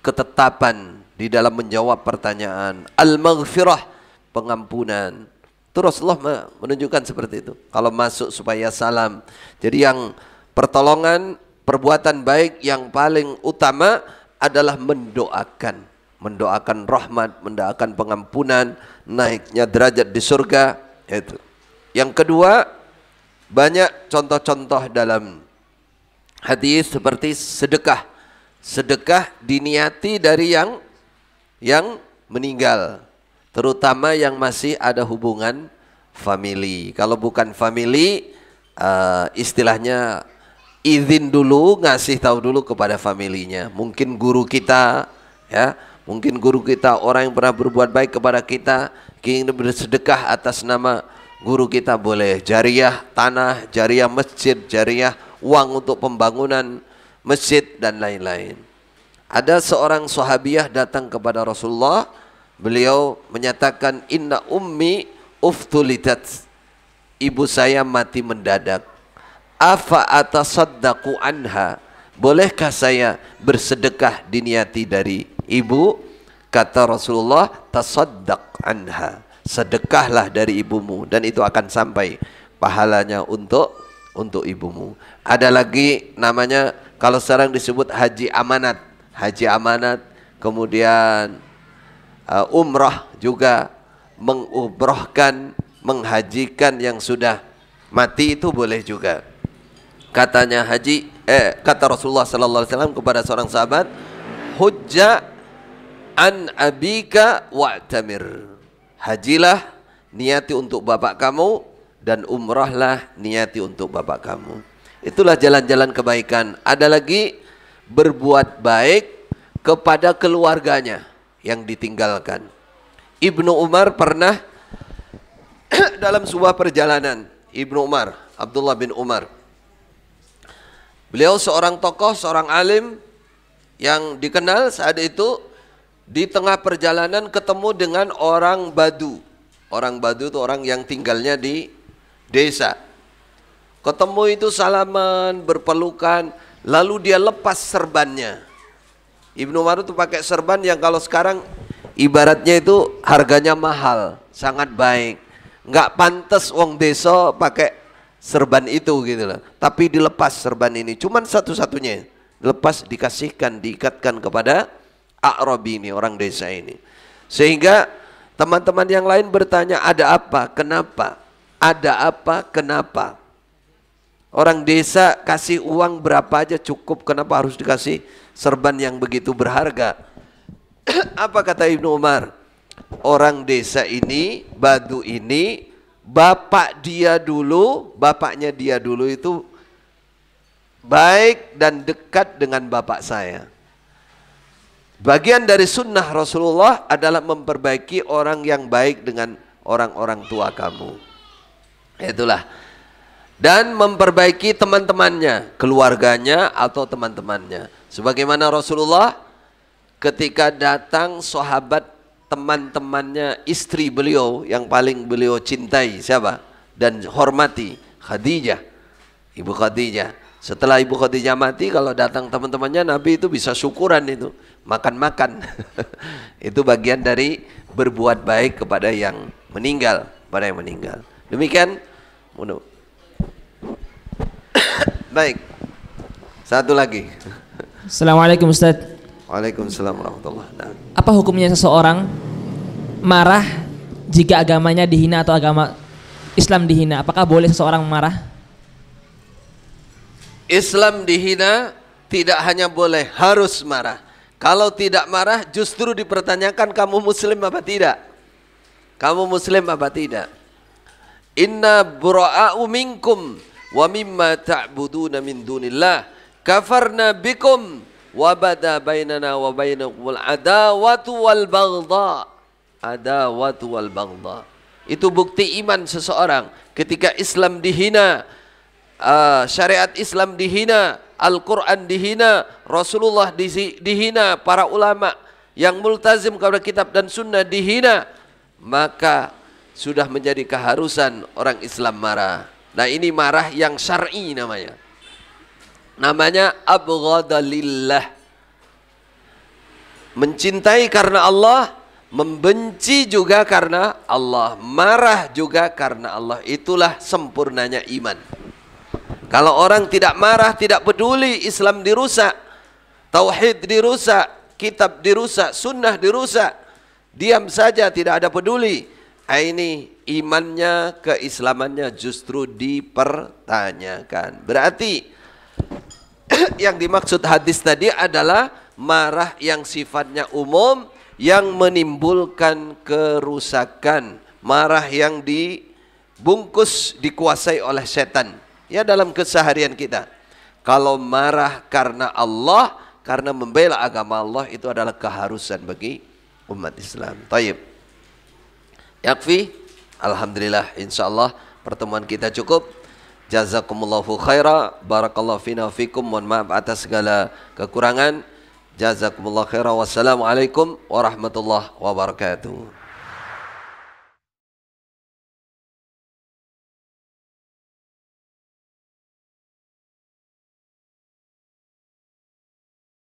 ketetapan di dalam menjawab pertanyaan, al-maghfirah, pengampunan. Itu Rasulullah menunjukkan seperti itu. Kalau masuk supaya salam. Jadi yang pertolongan, perbuatan baik yang paling utama adalah mendoakan. Mendoakan rahmat, mendoakan pengampunan, naiknya derajat di surga. Itu. Yang kedua, banyak contoh-contoh dalam hadis seperti sedekah. Sedekah diniati dari yang meninggal, terutama yang masih ada hubungan famili. Kalau bukan famili, istilahnya izin dulu, ngasih tahu dulu kepada familinya. Mungkin guru kita, ya, mungkin guru kita, orang yang pernah berbuat baik kepada kita, ingin bersedekah atas nama guru kita, boleh. Jariah tanah, jariah masjid, jariah uang untuk pembangunan masjid dan lain-lain. Ada seorang sahabiah datang kepada Rasulullah. Beliau menyatakan, inna ummi uftulitat, ibu saya mati mendadak. Afa atasaddaqu anha, bolehkah saya bersedekah diniati dari ibu? Kata Rasulullah, tasaddaq anha, sedekahlah dari ibumu, dan itu akan sampai pahalanya untuk ibumu. Ada lagi namanya, kalau sekarang disebut haji amanat. Haji amanat, kemudian umrah juga, mengumrohkan, menghajikan yang sudah mati, itu boleh juga. Katanya kata Rasulullah sallallahu alaihi wasallam kepada seorang sahabat, hujja an abika wa'tamir, hajilah niati untuk bapak kamu, dan umrahlah niati untuk bapak kamu. Itulah jalan-jalan kebaikan. Ada lagi berbuat baik kepada keluarganya yang ditinggalkan. Ibnu Umar pernah dalam sebuah perjalanan, Ibnu Umar, Abdullah bin Umar, beliau seorang tokoh, seorang alim yang dikenal saat itu. Di tengah perjalanan ketemu dengan orang Badu. Orang Badu itu orang yang tinggalnya di desa. Ketemu itu salaman, berpelukan, lalu dia lepas serbannya. Ibnu Umar itu pakai serban yang kalau sekarang ibaratnya itu harganya mahal, sangat baik. Nggak pantas wong desa pakai serban itu gitu loh. Tapi dilepas serban ini, cuman satu-satunya. Lepas, dikasihkan, diikatkan kepada A'rabi ini, orang desa ini. Sehingga teman-teman yang lain bertanya, ada apa? Kenapa? Ada apa? Kenapa? Orang desa kasih uang berapa aja cukup, kenapa harus dikasih serban yang begitu berharga? Apa kata Ibnu Umar? Orang desa ini, Badu ini, bapaknya dia dulu itu baik dan dekat dengan bapak saya. Bagian dari sunnah Rasulullah adalah memperbaiki orang yang baik dengan orang-orang tua kamu. Itulah. Dan memperbaiki teman-temannya, keluarganya atau teman-temannya. Sebagaimana Rasulullah ketika datang sahabat, teman-temannya, istri beliau yang paling beliau cintai, siapa? Dan hormati, Khadijah, Ibu Khadijah. Setelah Ibu Khadijah mati, kalau datang teman-temannya, Nabi itu bisa syukuran itu, makan-makan. Itu bagian dari berbuat baik kepada yang meninggal, Demikian. Baik. Satu lagi. Assalamualaikum Ustaz. Waalaikumsalam warahmatullahi wabarakatuh. Apa hukumnya seseorang marah jika agamanya dihina atau agama Islam dihina? Apakah boleh seseorang marah? Islam dihina tidak hanya boleh, harus marah. Kalau tidak marah justru dipertanyakan, kamu muslim apa tidak? Kamu muslim apa tidak? inna bura'a'u minkum wa mimma ta'buduna min dunillah kafarna bikum wa bada bainana wa bainakumul adawatu wal baghdha. Adawatu wal baghdha. Itu bukti iman seseorang ketika Islam dihina, syariat Islam dihina, Al-Quran dihina, Rasulullah dihina, para ulama yang multazim kepada kitab dan sunnah dihina, maka sudah menjadi keharusan orang Islam marah. Nah ini marah yang syar'i namanya. Namanya abghada lillah. Mencintai karena Allah, membenci juga karena Allah, marah juga karena Allah. Itulah sempurnanya iman. Kalau orang tidak marah, tidak peduli, Islam dirusak, tauhid dirusak, kitab dirusak, sunnah dirusak, diam saja, tidak ada peduli. Ini imannya, keislamannya justru dipertanyakan. Berarti yang dimaksud hadis tadi adalah marah yang sifatnya umum, yang menimbulkan kerusakan, marah yang dibungkus, dikuasai oleh setan. Ya dalam keseharian kita, kalau marah karena Allah, karena membela agama Allah, itu adalah keharusan bagi umat Islam. Taib. Yakfi, alhamdulillah, insyaallah pertemuan kita cukup. Jazakumullahu khaira, barakallahu fina fikum. Mohon maaf atas segala kekurangan. Jazakumullahu khaira. Wassalamualaikum warahmatullahi wabarakatuh.